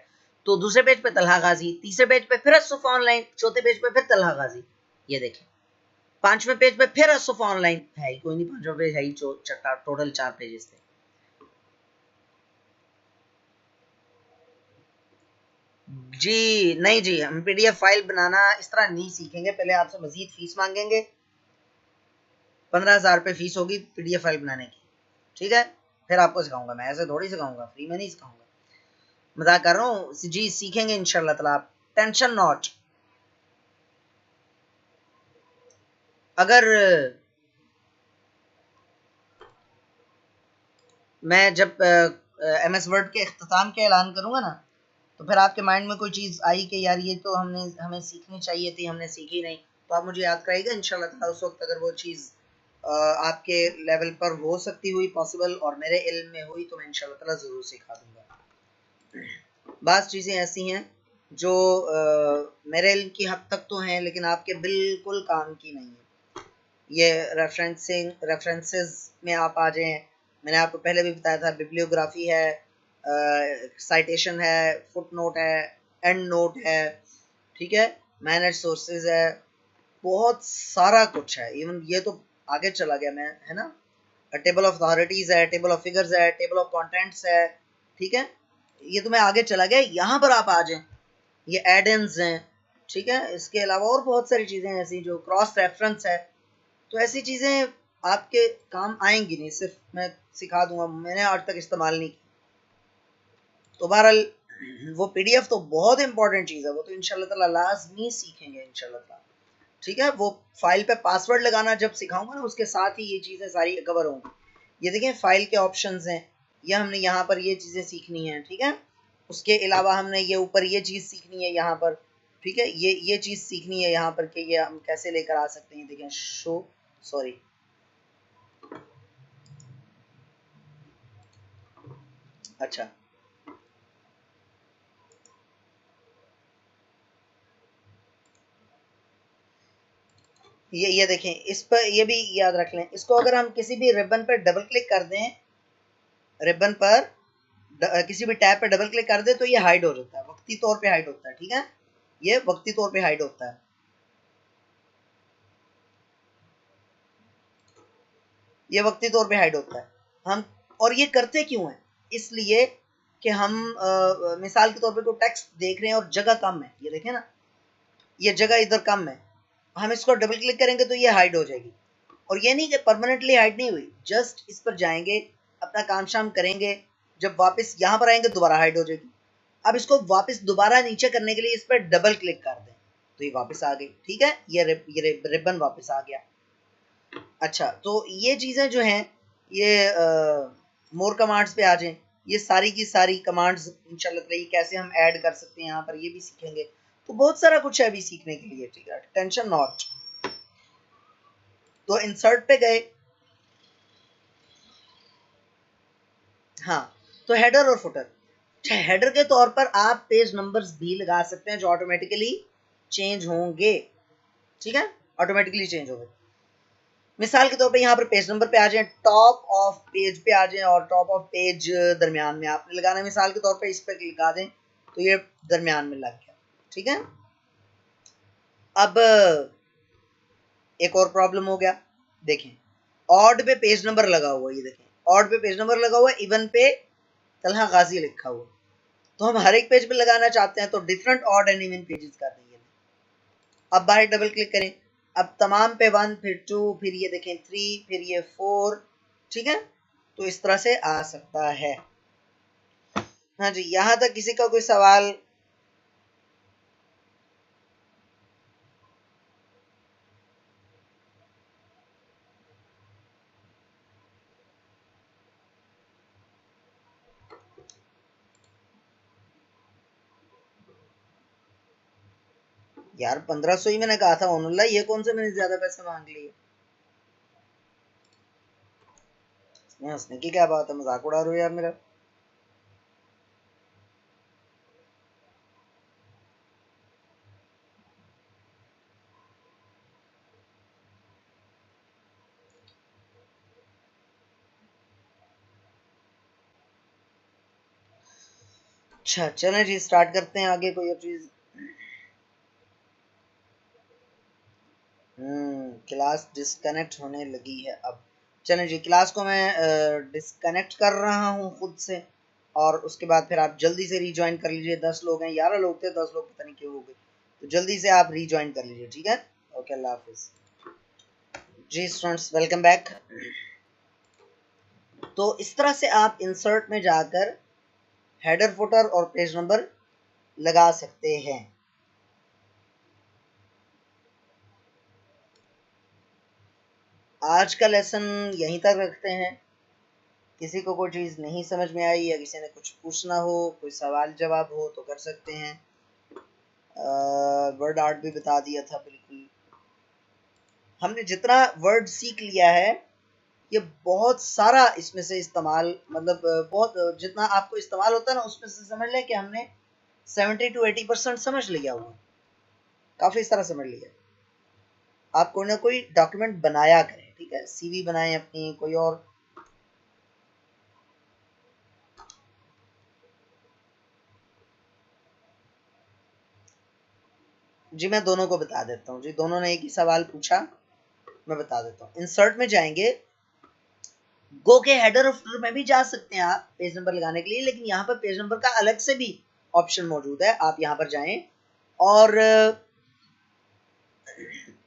तो दूसरे पेज पे तलहा गाजी, तीसरे पेज पे फिर असुफ ऑनलाइन, चौथे पेज पे फिर तलहा गाजी। ये देखें, पांचवें पेज पे फिर असुफ ऑनलाइन है ही कोई नहीं, पांचवें पेज है ही, टोटल 4 पेजेस थे। जी नहीं जी, हम पीडीएफ फाइल बनाना इस तरह नहीं सीखेंगे, पहले आपसे मजीद फीस मांगेंगे, 15,000 रुपये फीस होगी पीडीएफ फाइल बनाने की। ठीक है, फिर आपको सिखाऊंगा, मैं ऐसे थोड़ी सिखाऊंगा, फ्री में नहीं सिखाऊंगा, मजाक कर रहा हूँ जी, सीखेंगे इंशाल्लाह ताला, आप टेंशन नॉट। अगर मैं जब एमएस वर्ड के इख्तिताम के ऐलान करूंगा ना, तो फिर आपके माइंड में कोई चीज़ आई कि यार ये तो हमें सीखनी चाहिए थी, हमने सीखी नहीं, तो आप मुझे याद कराइएगा इंशाल्लाह ताला। उस वक्त अगर वो चीज़ आपके लेवल पर हो सकती हुई पॉसिबल और मेरे इल्म में हुई तो मैं इंशाल्लाह ताला ज़रूर सिखा दूंगा। बात चीज़ें ऐसी हैं जो मेरे इल्म की हद तक तो हैं, लेकिन आपके बिल्कुल काम की नहीं है। ये रेफरेंसेस में आप आ जाएं, मैंने आपको पहले भी बताया था, बिब्लियोग्राफी है, साइटेशन है, फुट नोट है, एंड नोट है। ठीक है, मैनेज सोर्सेज है, बहुत सारा कुछ है। इवन ये तो आगे चला गया मैं, है ना, टेबल ऑफ अथॉरिटीज है, टेबल ऑफ फिगर्स है, टेबल ऑफ कंटेंट्स है। ठीक है, ये तो मैं आगे चला गया, यहाँ पर आप आ जाएं, ये एडेंस हैं। ठीक है, इसके अलावा और बहुत सारी चीज़ें ऐसी जो क्रॉस रेफरेंस है, तो ऐसी चीज़ें आपके काम आएंगी नहीं, सिर्फ मैं सिखा दूंगा, मैंने आज तक इस्तेमाल नहीं की। तो बहरहाल वो पीडीएफ तो बहुत इंपॉर्टेंट चीज़ है, वो तो इंशाल्लाह ताला लाजमी सीखेंगे इंशाल्लाह ताला। ठीक है, वो फाइल पे पासवर्ड लगाना जब सिखाऊंगा ना, उसके साथ ही ये चीज़ें सारी कवर होंगी। ये देखें, फाइल के ऑप्शंस हैं, ये हमने यहाँ पर ये चीज़ें सीखनी है। ठीक है, उसके अलावा हमने ये ऊपर ये चीज़ सीखनी है यहाँ पर। ठीक है, ये चीज़ सीखनी है यहाँ पर कि ये हम कैसे लेकर आ सकते हैं। देखें, शो, सॉरी, अच्छा, ये देखें, इस पर ये भी याद रख लें, इसको अगर हम किसी भी रिबन पर डबल क्लिक कर दें, रिबन पर किसी भी टैब पर डबल क्लिक कर दे तो ये हाइड हो जाता है, वक्ती तौर पे हाइड होता है। ठीक है, ये वक्ती तौर पे हाइड होता है, ये वक्ती तौर पे हाइड होता है। हम और ये करते क्यों है, इसलिए कि हम मिसाल के तौर पे कोई टेक्स्ट देख रहे हैं और जगह कम है, ये देखें ना, ये जगह इधर कम है, हम इसको डबल क्लिक करेंगे तो ये हाइड हो जाएगी। और ये नहीं कि परमानेंटली हाइड नहीं हुई, जस्ट इस पर जाएंगे, अपना काम शाम करेंगे, जब वापस यहाँ पर आएंगे दोबारा हाइड हो जाएगी। अब इसको वापस दोबारा नीचे करने के लिए इस पर डबल क्लिक कर दें तो ये वापस आ गई। ठीक है, ये रिबन वापस आ गया। अच्छा, तो ये चीज़ें जो हैं ये मोर कमांड्स पे आ जाएं। ये सारी की सारी कमांड्स इंशाल्लाह कैसे हम ऐड कर सकते हैं यहाँ पर ये भी सीखेंगे। तो बहुत सारा कुछ है अभी सीखने के लिए। ठीक है, टेंशन नॉट। तो इंसर्ट पे गए, हाँ, तो हेडर और फुटर। हेडर के तौर पर आप पेज नंबर्स भी लगा सकते हैं जो ऑटोमेटिकली चेंज होंगे। ठीक है, ऑटोमेटिकली चेंज होंगे। मिसाल के तौर पे यहाँ पर पेज नंबर पे आ जाए, टॉप ऑफ पेज पे आ जाए और टॉप ऑफ पेज दरमियान में आपने लगाना है। मिसाल के तौर पे इस पर लगा दें तो ये दरमियान में लग गया। ठीक है, अब एक और प्रॉब्लम हो गया, देखें ऑड पे पेज नंबर लगा हुआ है, ये देखें ऑड पे पेज नंबर लगा हुआ है, इवन पे तलहा गाजी लिखा हुआ। तो हम हर एक पेज पे लगाना चाहते हैं तो different odd and even pages कर देंगे। अब बाहर डबल क्लिक करें, अब तमाम पे 1, फिर 2, फिर ये देखें 3, फिर ये 4। ठीक है, तो इस तरह से आ सकता है। हाँ जी, यहाँ तक किसी का कोई सवाल? यार 1500 ही मैंने कहा था ओनुल्ला, ये कौन से मैंने ज्यादा पैसे मांग लिए? इसमें हंसने की क्या बात है, मजाक उड़ा रहे हो यार मेरा। अच्छा चलें जी, स्टार्ट करते हैं आगे कोई और चीज। क्लास डिस्कनेक्ट होने लगी है अब। चलें जी, क्लास को मैं डिस्कनेक्ट कर रहा हूँ खुद से, और उसके बाद फिर आप जल्दी से रीज्वाइन कर लीजिए। 10 लोग हैं, 11 लोग थे, 10 लोग पता नहीं क्यों हो गए, तो जल्दी से आप रीज्वाइन कर लीजिए। ठीक है, ओके, अल्लाह हाफिज। जी स्टूडेंट्स, वेलकम बैक। तो इस तरह से आप इंसर्ट में जाकर हेडर फुटर और पेज नंबर लगा सकते हैं। आज का लेसन यहीं तक रखते हैं। किसी को कोई चीज़ नहीं समझ में आई या किसी ने कुछ पूछना हो, कोई सवाल जवाब हो तो कर सकते हैं। वर्ड आर्ट भी बता दिया था बिल्कुल। हमने जितना वर्ड सीख लिया है ये बहुत सारा इसमें से इस्तेमाल, मतलब बहुत जितना आपको इस्तेमाल होता है ना उसमें से समझ लें कि हमने 70 to 80% समझ लिया हुआ, काफ़ी सारा समझ लिया। आप कोई ना कोई डॉक्यूमेंट बनाया करें, ठीक है, सीवी बनाएं अपनी, कोई और। जी मैं दोनों को बता देता हूँ जी, दोनों ने एक ही सवाल पूछा, मैं बता देता हूँ। इंसर्ट में जाएंगे, गो के हेडर और फुटर में भी जा सकते हैं आप पेज नंबर लगाने के लिए, लेकिन यहाँ पर पेज नंबर का अलग से भी ऑप्शन मौजूद है। आप यहाँ पर जाएं और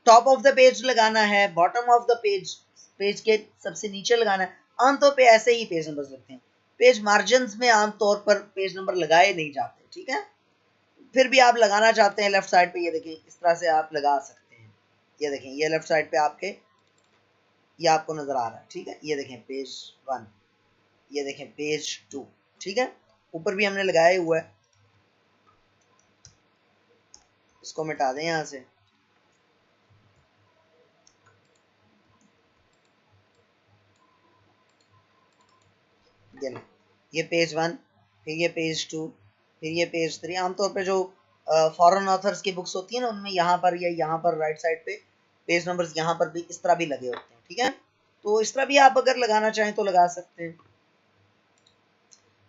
टॉप ऑफ द पेज लगाना है, bottom of the page, page के सबसे नीचे लगाना है। आमतौर पे ऐसे ही पेज नंबर लगते हैं। पेज मार्जिन में आमतौर पर पेज नंबर लगाए नहीं जाते। ठीक है, फिर भी आप लगाना चाहते हैं लेफ्ट साइड पे, ये देखें इस तरह से आप लगा सकते हैं। ये देखें, ये लेफ्ट साइड पे आपके, ये आपको नजर आ रहा है। ठीक है, ये देखें पेज 1, ये देखें पेज 2। ठीक है, ऊपर भी हमने लगाया हुआ है, इसको मिटा दें यहाँ से। ये पेज 1, फिर ये पेज 2, फिर ये पेज 3। आमतौर पे जो फॉरेन ऑथर्स की बुक्स होती है ना, उनमें यहाँ पर या यहाँ पर राइट साइड पे पेज नंबर्स यहाँ पर भी इस तरह भी लगे होते हैं। ठीक है, तो इस तरह भी आप अगर लगाना चाहें तो लगा सकते हैं।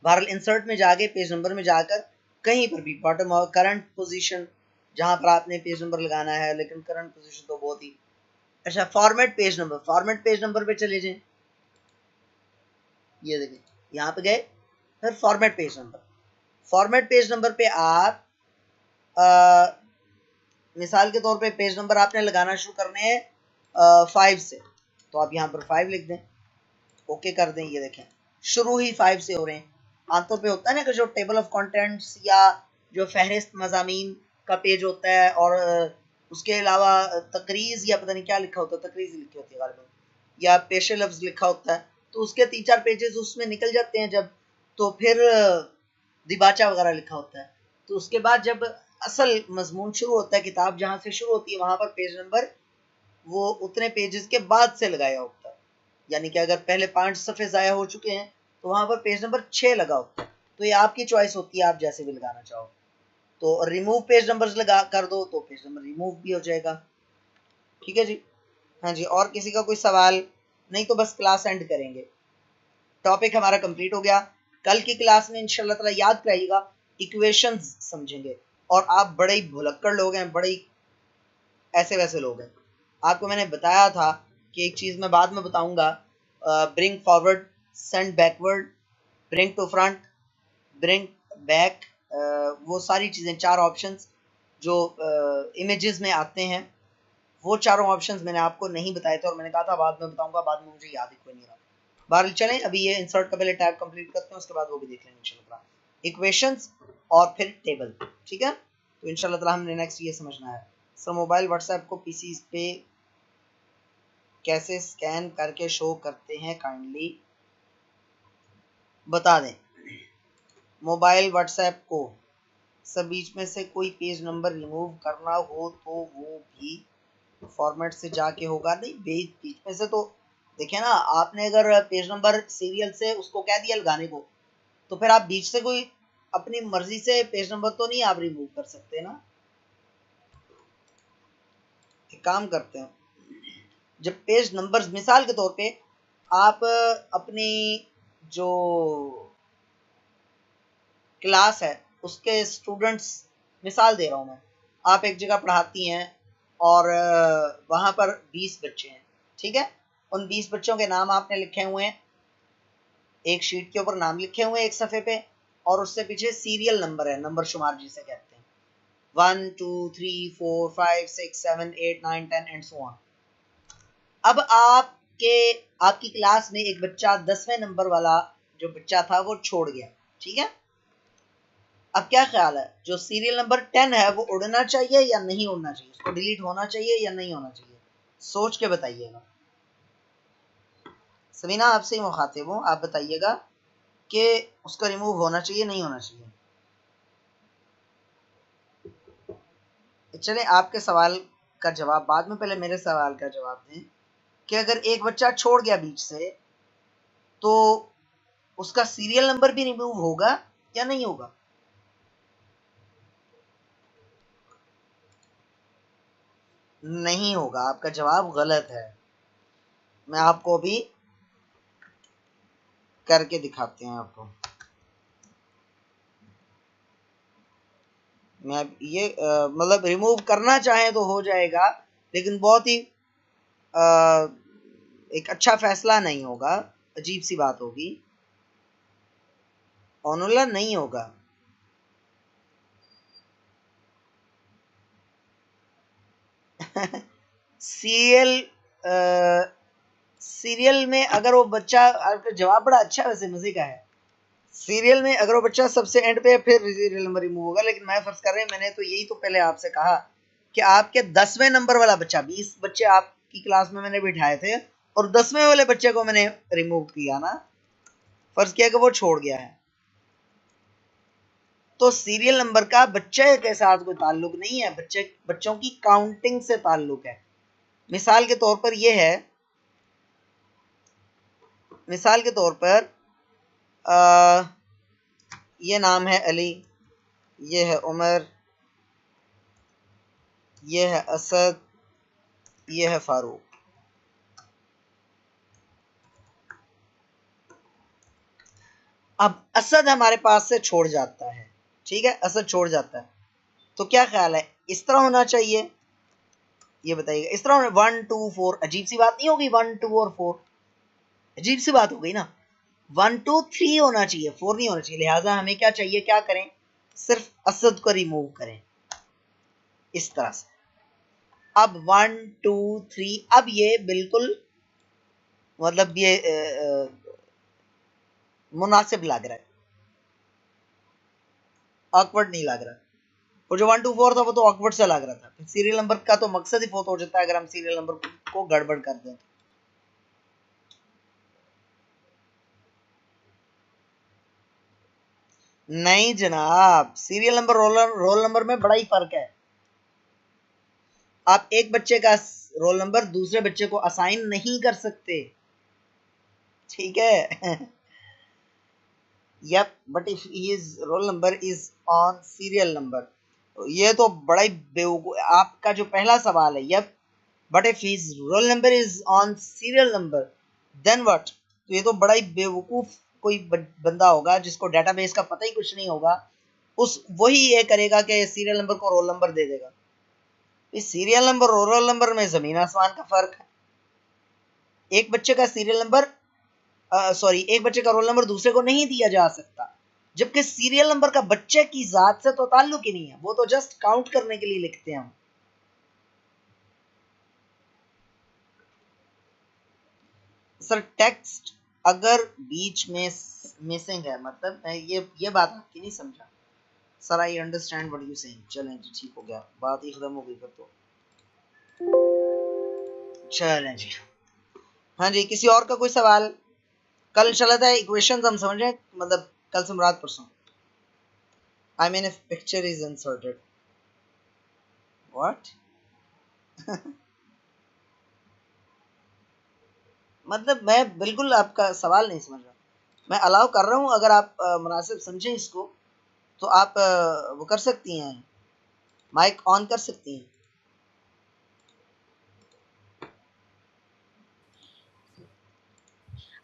बहरहाल इंसर्ट में जाके पेज नंबर में जाकर कहीं पर भी बॉटम और करंट पोजीशन जहां पर आपने पेज नंबर लगाना है, लेकिन करंट पोजीशन तो बहुत ही अच्छा। Format page number, format page number पे चले जाएं, ये देखें यहाँ पे गए, फिर format page number. Format page number पे आप मिसाल के तौर पे पेज नंबर आपने लगाना शुरू करने हैं 5 से, तो आप यहाँ पर 5 लिख दें, ओके कर दें। ये देखें शुरू ही 5 से हो रहे हैं। आमतौर पे होता है ना कि जो टेबल ऑफ कंटेंट्स या जो फहरिस्त मज़ामीन का पेज होता है और उसके अलावा तकरीज़ या पता नहीं क्या लिखा होता है, तकरीज़ लिखी होती है गालिबन, या पेश लफ्ज़ लिखा होता है, तो उसके 3-4 पेजेस उसमें निकल जाते हैं जब, तो फिर दिबाचा वगैरह लिखा होता है। तो उसके बाद जब असल मजमून शुरू होता है, किताब जहाँ से शुरू होती है वहाँ पर पेज नंबर वो उतने पेजेस के बाद से लगाया होता है। यानी कि अगर पहले 5 सफ़े ज़ाया हो चुके हैं तो वहाँ पर पेज नंबर 6 लगा होता है। तो ये आपकी चॉइस होती है, आप जैसे भी लगाना चाहो। तो रिमूव पेज नंबर्स लगा कर दो तो पेज नंबर रिमूव भी हो जाएगा। ठीक है जी। हाँ जी, और किसी का कोई सवाल? नहीं तो बस क्लास एंड करेंगे। टॉपिक हमारा कंप्लीट हो गया। कल की क्लास में इंशाल्लाह ताला याद कराइएगा, इक्वेशंस समझेंगे। और आप बड़े ही भुलक्कड़ लोग हैं, बड़े ही ऐसे वैसे लोग हैं। आपको मैंने बताया था कि एक चीज़ मैं बाद में बताऊंगा, bring forward, send backward, bring to front, bring back, वो सारी चीज़ें 4 ऑप्शंस जो इमेजेस में आते हैं, वो चारों ऑप्शंस मैंने आपको नहीं बताए थे और मैंने कहा था बाद में बताऊंगा, बाद में मुझे याद ही कोई नहीं रहा। बाहर चलें, अभी ये इंसर्ट का पहले टैब कंप्लीट करते हैं, उसके बाद वो भी देख लेंगे इंशाल्लाह, इक्वेशंस और फिर टेबल। ठीक है, तो इंशाल्लाह ताला हमने नेक्स्ट ये समझना है। सर मोबाइल व्हाट्सएप को पीसी पे कैसे स्कैन करके शो करते हैं, काइंडली बता दें। मोबाइल व्हाट्सएप को सब बीच में से कोई पेज नंबर रिमूव करना हो तो वो भी फॉर्मेट से जाके होगा। नहीं, बीच में से तो देखिए ना, आपने अगर पेज नंबर सीरियल से उसको कह दिया लगाने को, तो फिर आप बीच से कोई अपनी मर्जी से पेज नंबर तो नहीं आप रिमूव कर सकते ना। एक काम करते हैं, जब पेज नंबर्स मिसाल के तौर पे आप अपनी जो क्लास है उसके स्टूडेंट्स, मिसाल दे रहा हूँ मैं, आप एक जगह पढ़ाती हैं और वहाँ पर 20 बच्चे हैं। ठीक है, उन 20 बच्चों के नाम आपने लिखे हुए हैं, एक शीट के ऊपर नाम लिखे हुए हैं एक सफ़े पे, और उससे पीछे सीरियल नंबर है, नंबर शुमार जिसे कहते हैं, 1 2 3 4 5 6 7 8 9 10 एंड सो ऑन। अब आपकी क्लास में एक बच्चा 10वें नंबर वाला जो बच्चा था वो छोड़ गया। ठीक है, अब क्या ख्याल है, जो सीरियल नंबर 10 है वो उड़ना चाहिए या नहीं उड़ना चाहिए, उसको डिलीट होना चाहिए या नहीं होना चाहिए? सोच के बताइएगा। समीना आपसे ही मुखातिब हूँ, आप बताइएगा कि उसका रिमूव होना चाहिए नहीं होना चाहिए। चले आपके सवाल का जवाब बाद में, पहले मेरे सवाल का जवाब दें कि अगर एक बच्चा छोड़ गया बीच से तो उसका सीरियल नंबर भी रिमूव होगा या नहीं होगा? नहीं होगा, आपका जवाब गलत है। मैं आपको अभी करके दिखाते हैं आपको। मैं ये मतलब रिमूव करना चाहें तो हो जाएगा, लेकिन बहुत ही एक अच्छा फैसला नहीं होगा, अजीब सी बात होगी। ऑनलाइन नहीं होगा। सीरियल सीरियल में अगर वो बच्चा, आपका जवाब बड़ा अच्छा वैसे मजे का है, सीरियल में अगर वो बच्चा सबसे एंड पे फिर सीरियल नंबर रिमूव होगा। लेकिन मैं फर्ज कर रहे हैं, मैंने तो यही तो पहले आपसे कहा कि आपके 10वें नंबर वाला बच्चा, 20 बच्चे आपकी क्लास में मैंने बिठाए थे और 10वें वाले बच्चे को मैंने रिमूव किया ना, फर्ज किया कि वो छोड़ गया है, तो सीरियल नंबर का बच्चे के साथ कोई ताल्लुक नहीं है, बच्चों की काउंटिंग से ताल्लुक है। मिसाल के तौर पर यह है, मिसाल के तौर पर ये नाम है अली, ये है उमर, ये है असद, ये है फारूक। अब असद हमारे पास से छोड़ जाता है। ठीक है, असद छोड़ जाता है, तो क्या ख्याल है, इस तरह होना चाहिए? ये बताइएगा, इस तरह 1 2 4, अजीब सी बात नहीं होगी? 1 2 और 4 अजीब सी बात हो गई ना। 1 2 3 होना चाहिए, 4 नहीं होना चाहिए। लिहाजा हमें क्या चाहिए, क्या करें, सिर्फ असद को रिमूव करें इस तरह से। अब 1 2 3, अब ये बिल्कुल मतलब ये मुनासिब लग रहा है, ऑकवर्ड नहीं लग रहा। और जो 1 2 4 था वो तो ऑकवर्ड से लग रहा था। सीरियल नंबर का तो मकसद ही बहुत हो जाता है अगर हम सीरियल नंबर को गड़बड़ कर दें। नहीं जनाब, सीरियल नंबर रोल नंबर में बड़ा ही फर्क है। आप एक बच्चे का रोल नंबर दूसरे बच्चे को असाइन नहीं कर सकते, ठीक है। Yup, but if his roll number is on serial number, ये तो बड़ा ही बेवकूफ आपका जो पहला सवाल है। Yup, but if his roll number is on serial number then what, तो ये तो बड़ा ही बेवकूफ कोई बंदा होगा जिसको डेटाबेस का पता ही कुछ नहीं होगा, उस वही ये करेगा कि सीरियल नंबर को रोल नंबर दे देगा। इस सीरियल नंबर और रोल नंबर में जमीन आसमान का फर्क है। एक बच्चे का सीरियल नंबर सॉरी एक बच्चे का रोल नंबर दूसरे को नहीं दिया जा सकता, जबकि सीरियल नंबर का बच्चे की जात से तो ताल्लुक ही नहीं है, वो तो जस्ट काउंट करने के लिए लिखते हैं हम। सर टेक्स्ट अगर बीच में मिसिंग है, मतलब मैं ये बात आपकी नहीं समझा। Sir I understand what you saying. चलें जी, ठीक हो गया, बात ही खत्म हो गई फिर तो। चलें जी, हाँ जी, किसी और का कोई सवाल? कल चला था इक्वेशंस हम समझ रहे हैं, मतलब कल से मुराद परसों। I mean if picture is inserted what. मतलब मैं बिल्कुल आपका सवाल नहीं समझ रहा। मैं अलाउ कर रहा हूँ, अगर आप मुनासिब समझें इसको तो आप वो कर सकती हैं, माइक ऑन कर सकती हैं।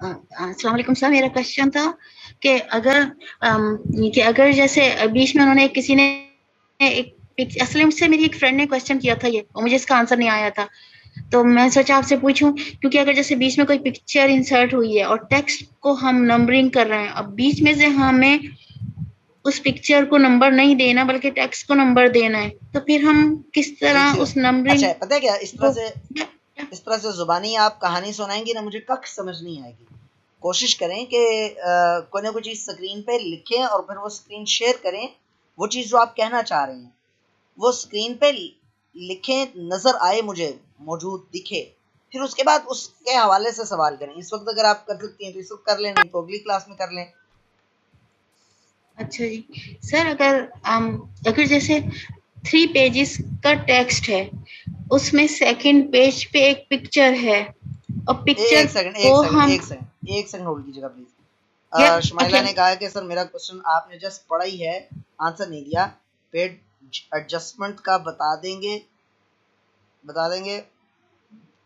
अस्सलाम वालेकुम सर, मेरा क्वेश्चन था कि अगर जैसे बीच में उन्होंने किसी ने एक असली मुझसे मेरी एक फ्रेंड ने क्वेश्चन किया था ये, और मुझे इसका आंसर नहीं आया था, तो मैं सोचा आपसे पूछूं, क्योंकि अगर जैसे बीच में कोई पिक्चर इंसर्ट हुई है और टेक्स्ट को हम नंबरिंग कर रहे हैं, अब बीच में से हमें उस पिक्चर को नंबर नहीं देना बल्कि टेक्स्ट को नंबर देना है, तो फिर हम किस एक तरह उस सेकंड, अच्छा नंबरिंग है, पता है क्या, को इस तरह से जुबानी आप कहानी सुनाएंगी ना, मुझे कख समझ नहीं आएगी। कोशिश करें कि कोई ना कोई चीज़ स्क्रीन पे लिखें और फिर वो स्क्रीन शेयर करें, वो चीज़ जो आप कहना चाह रहे हैं वो स्क्रीन पे लिखें, नज़र आए मुझे, मौजूद दिखे, फिर उसके बाद उसके हवाले से सवाल करें। इस वक्त अगर आप कर सकती हैं तो इस वक्त कर लें, नहीं तो अगली क्लास में कर लें। अच्छा जी सर, अगर जैसे 3 पेजेस का टेक्स्ट है, उसमें सेकंड पेज पे एक पिक्चर है और पिक्चर एक सेकंड, को हम एक सेकंड होल्ड कीजिएगा या प्लीज। शमाइला ओके ने कहा है कि सर मेरा क्वेश्चन आपने जस्ट पढ़ा ही है, आंसर नहीं दिया। पेड एडजस्टमेंट का बता देंगे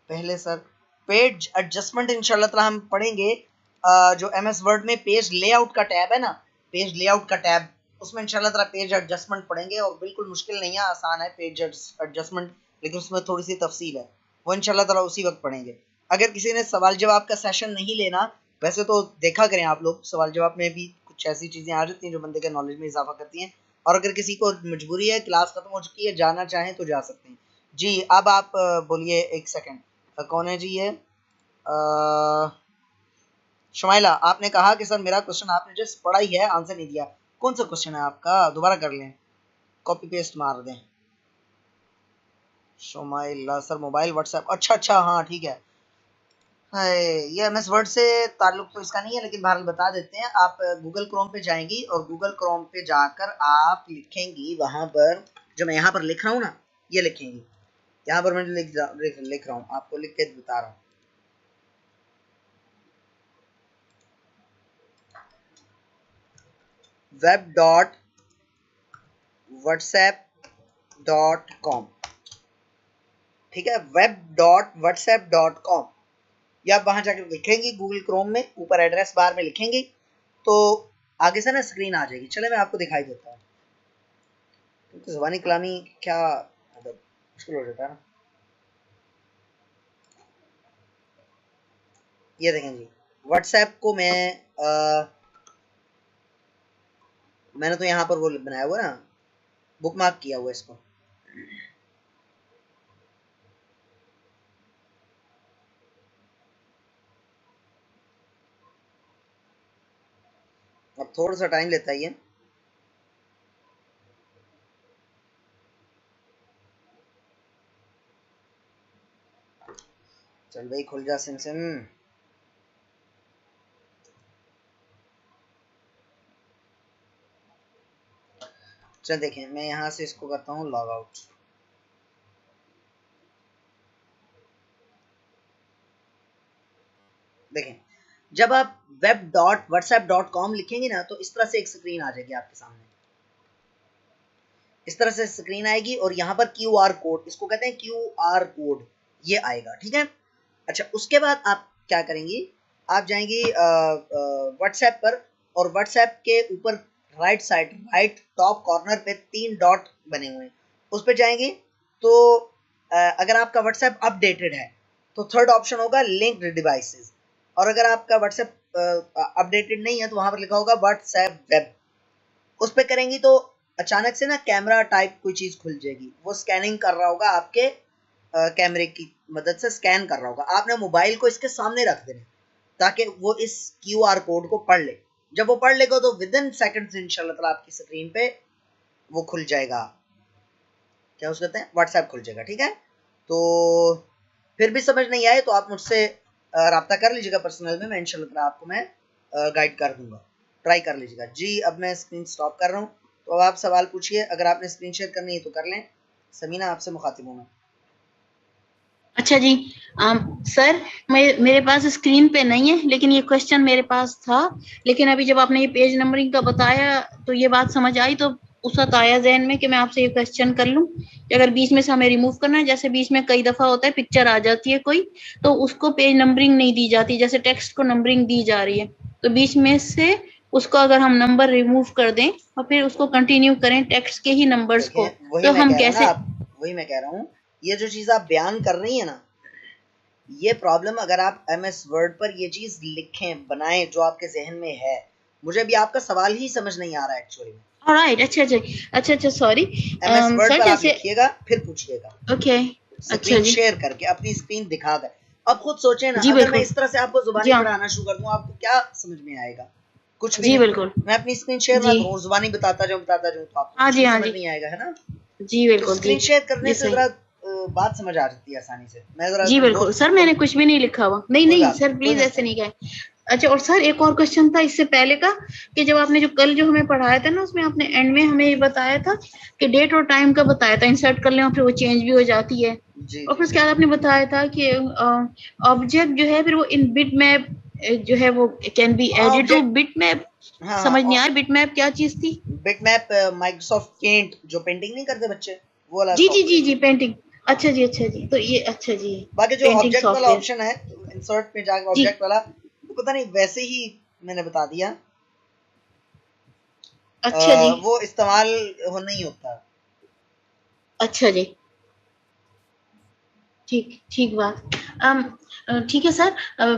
पहले सर। पेज एडजस्टमेंट इंशाल्लाह ताला हम पढ़ेंगे। जो एमएस वर्ड में पेज लेआउट का टैब है ना, पेज लेआउट का टैब, उसमें इंशाल्लाह ताला पेज एडजस्टमेंट पढ़ेंगे, और बिल्कुल मुश्किल नहीं है, आसान है पेज एडजस्टमेंट, लेकिन उसमें थोड़ी सी तफसील है, वो इंशाल्लाह ताला उसी वक्त पढ़ेंगे। अगर किसी ने सवाल जवाब का सेशन नहीं लेना, वैसे तो देखा करें आप लोग, सवाल जवाब में भी कुछ ऐसी चीज़ें आ जाती हैं जो बंदे के नॉलेज में इजाफा करती हैं, और अगर किसी को मजबूरी है, क्लास खत्म हो चुकी है, जाना चाहें तो जा सकते हैं। जी अब आप बोलिए, एक सेकेंड, कौन है जी ये? शुमाइला, आपने कहा कि सर मेरा क्वेश्चन आपने जस्ट पढ़ा ही है, आंसर नहीं दिया। कौन सा क्वेश्चन है आपका, दोबारा कर लें, कॉपी पेस्ट मार दें। शुमाइला सर मोबाइल व्हाट्सएप, अच्छा अच्छा, हाँ ठीक है। है, ये एमएस वर्ड से ताल्लुक तो इसका नहीं है, लेकिन बहरहाल बता देते हैं। आप गूगल क्रोम पे जाएंगी और गूगल क्रोम पे जाकर आप लिखेंगी वहां पर, जो मैं यहाँ पर लिख रहा हूँ ना, ये लिखेंगी, यहाँ पर मैं लिख रहा हूँ, आपको लिख के बता रहा हूँ। web.whatsapp.com, ठीक है, web.whatsapp.com, या आप वहां जाकर लिखेंगी गूगल क्रोम में, ऊपर एड्रेस बार में लिखेंगी तो आगे से ना स्क्रीन आ जाएगी। चले मैं आपको दिखाई देता हूँ, क्योंकि ज़ुबानी कलामी क्या मतलब मुश्किल हो जाता है ना। ये देखें जी, व्हाट्सएप को मैंने तो यहाँ पर वो बनाया हुआ ना, बुकमार्क किया हुआ इसको। थोड़ा सा टाइम लेता है ये। चल भाई खुल जा सिम सिम। चल देखें, मैं यहाँ से इसको करता हूँ लॉग आउट। देखें, जब आप web.whatsapp.com लिखेंगे ना तो इस तरह से एक स्क्रीन आ जाएगी आपके सामने। इस तरह से स्क्रीन आएगी और यहाँ पर QR कोड, इसको कहते हैं QR कोड, ये आएगा। ठीक है। अच्छा, उसके बाद आप क्या करेंगी, आप जाएंगी व्हाट्सएप पर, और व्हाट्सएप के ऊपर right side, right top corner पे 3 डॉट बने हुए हैं, उस पर जाएंगे तो अगर आपका व्हाट्सएप अपडेटेड है तो थर्ड ऑप्शन होगा लिंक्ड डिवाइसेस, और अगर आपका व्हाट्सएप अपडेटेड नहीं है तो वहां पर लिखा होगा व्हाट्सएप वेब। उस पर करेंगी तो अचानक से ना कैमरा टाइप कोई चीज खुल जाएगी, वो स्कैनिंग कर रहा होगा, आपके कैमरे की मदद से स्कैन कर रहा होगा। आपने मोबाइल को इसके सामने रख देना ताकि वो इस QR कोड को पढ़ ले। जब वो पढ़ लेगा तो विद इन सेकंड्स इंशाल्लाह ताला आपकी स्क्रीन पे वो खुल जाएगा, क्या उसको कहते हैं, व्हाट्सएप खुल जाएगा। ठीक है। तो फिर भी समझ नहीं आए तो आप मुझसे रब्ता कर लीजिएगा पर्सनल में, मैं इंशाल्लाह ताला आपको मैं गाइड कर दूंगा, ट्राई कर लीजिएगा जी। अब मैं स्क्रीन स्टॉप कर रहा हूँ, तो अब आप सवाल पूछिए, अगर आपने स्क्रीन शेयर करनी है तो कर लें। समीना आपसे मुखातिब हूँ मैं। अच्छा जी। सर, मेरे पास स्क्रीन पे नहीं है, लेकिन ये क्वेश्चन मेरे पास था। लेकिन अभी जब आपने ये पेज नंबरिंग का बताया तो ये बात समझ आई, तो उस वक्त आया जहन में कि मैं आपसे ये क्वेश्चन कर लूं कि अगर बीच में से हमें रिमूव करना है, जैसे बीच में कई दफा होता है पिक्चर आ जाती है कोई, तो उसको पेज नंबरिंग नहीं दी जाती, जैसे टेक्स्ट को नंबरिंग दी जा रही है, तो बीच में से उसको अगर हम नंबर रिमूव कर दें और फिर उसको कंटिन्यू करें टेक्स्ट के ही नंबर्स को, वही तो मैं हम कह रहा हूँ ना, कैसे? वही मैं कह रहा हूँ, ये जो चीज आप बयान कर रही है ना, ये प्रॉब्लम अगर आप MS वर्ड पर ये चीज लिखें, बनाएं जो आपके जहन में है, मुझे भी आपका सवाल ही समझ नहीं आ रहा है एक्चुअली में। ऑलराइट, अच्छा, सॉरी। MS वर्ड सर पर आप जैसे, लिखिएगा फिर पूछिएगा, ओके, अच्छा स्क्रीन जी, शेयर करके अपनी स्क्रीन दिखा कर। अब खुद सोचें ना, जी अगर मैं बिल्कुल, इस तरह से आपको जी जुबानी हाँ, पढ़ाना शुरू कर दूं, आपको क्या समझ में आएगा? कुछ भी जी नहीं। बिल्कुल, मैं अपनी स्क्रीन शेयर ना जी, करूं, जुबानी बताता जाऊं तो आपको हाँ कुछ जी, भी हाँ समझ जी, नहीं आएगा, है ना। जी तो बिल्कुल, जी, स्क्रीन शेयर करने ये से सही, जरा बात समझ आ जाती है आसानी से। मैं जरा जी बिल्कुल नोट्स सर, मैंने कुछ भी नहीं लिखा हुआ, नहीं कोई नहीं बात सर, नहीं, कोई प्लीज ऐसे मसला नहीं नहीं। कहें। अच्छा, और सर एक और क्वेश्चन था इससे पहले का, कि जब आपने जो कल जो हमें पढ़ाया था ना, उसमें आपने एंड में हमें ये बताया था कि डेट और टाइम का बताया था, इंसर्ट कर लें और फिर वो चेंज भी हो जाती है, जी और जी फिर उसके बाद आपने बताया था कि ऑब्जेक्ट जो है फिर वो इन बिट मैप जो है वो कैन बी हाँ added to object, bit map. हाँ समझ नहीं हाँ, आया बिट मैप क्या चीज थी? बिटमैप माइक्रोसॉफ्ट पेंट जो पेंटिंग नहीं करते बच्चे, वो वाला जी जी जी सॉफ्टवेयर जी, है। पेंटिंग। हाँ, अच्छा जी, अच्छा जी, तो ये अच्छा जी, बाकी जो पेंटिंग ऑब्जेक्ट वाला सॉफ्टवेयर, ऑप्शन है, इंसर्ट में जाकर जी, ऑब्जेक्ट वाला, वो पता नहीं वैसे ही मैंने बता दिया, अच्छा जी, वो इस्तेमाल हो नहीं होता। अच्छा जी, ठीक ठीक बात। ठीक है सर,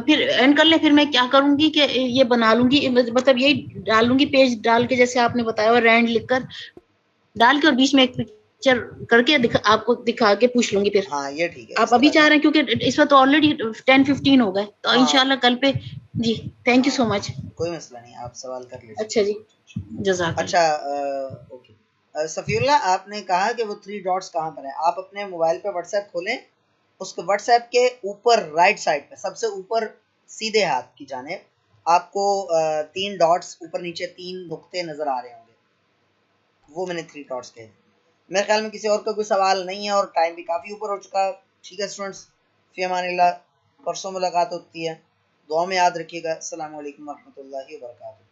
फिर एंड कर ले, फिर मैं क्या करूंगी कि ये बना लूंगी, मतलब यही डाल लूंगी पेज डाल के, जैसे आपने बताया, और रैंड लिखकर डाल के, और बीच में एक पिक्चर करके आपको दिखा के पूछ लूंगी फिर। हाँ ये ठीक है, आप इस अभी तरह चाह का। रहे हैं क्योंकि इस वक्त ऑलरेडी 10-15 हो गए, तो हाँ इंशाल्लाह कल पे। जी, थैंक यू हाँ, सो मच। कोई मसला नहीं, आप सवाल कर लीजिए। अच्छा जी, जजाकल्ला। अच्छा, ओके। सफीउल्लाह, आपने कहा कि वो 3 डॉट्स कहाँ पर है। आप अपने मोबाइल पे व्हाट्सएप खोलें, उसके व्हाट्सएप के ऊपर राइट साइड पे सबसे ऊपर सीधे हाथ की जानिब आपको 3 डॉट्स, ऊपर नीचे 3 नुक्ते नजर आ रहे होंगे, वो मैंने 3 डॉट्स कहे। मेरे ख्याल में किसी और का कोई सवाल नहीं है, और टाइम भी काफ़ी ऊपर हो चुका। ठीक है स्टूडेंट्स, फी अमानिल्लाह, परसों मुलाकात होती है, दुआ में याद रखिएगा। अस्सलाम वालेकुम रहमतुल्लाहि व बरकातहू।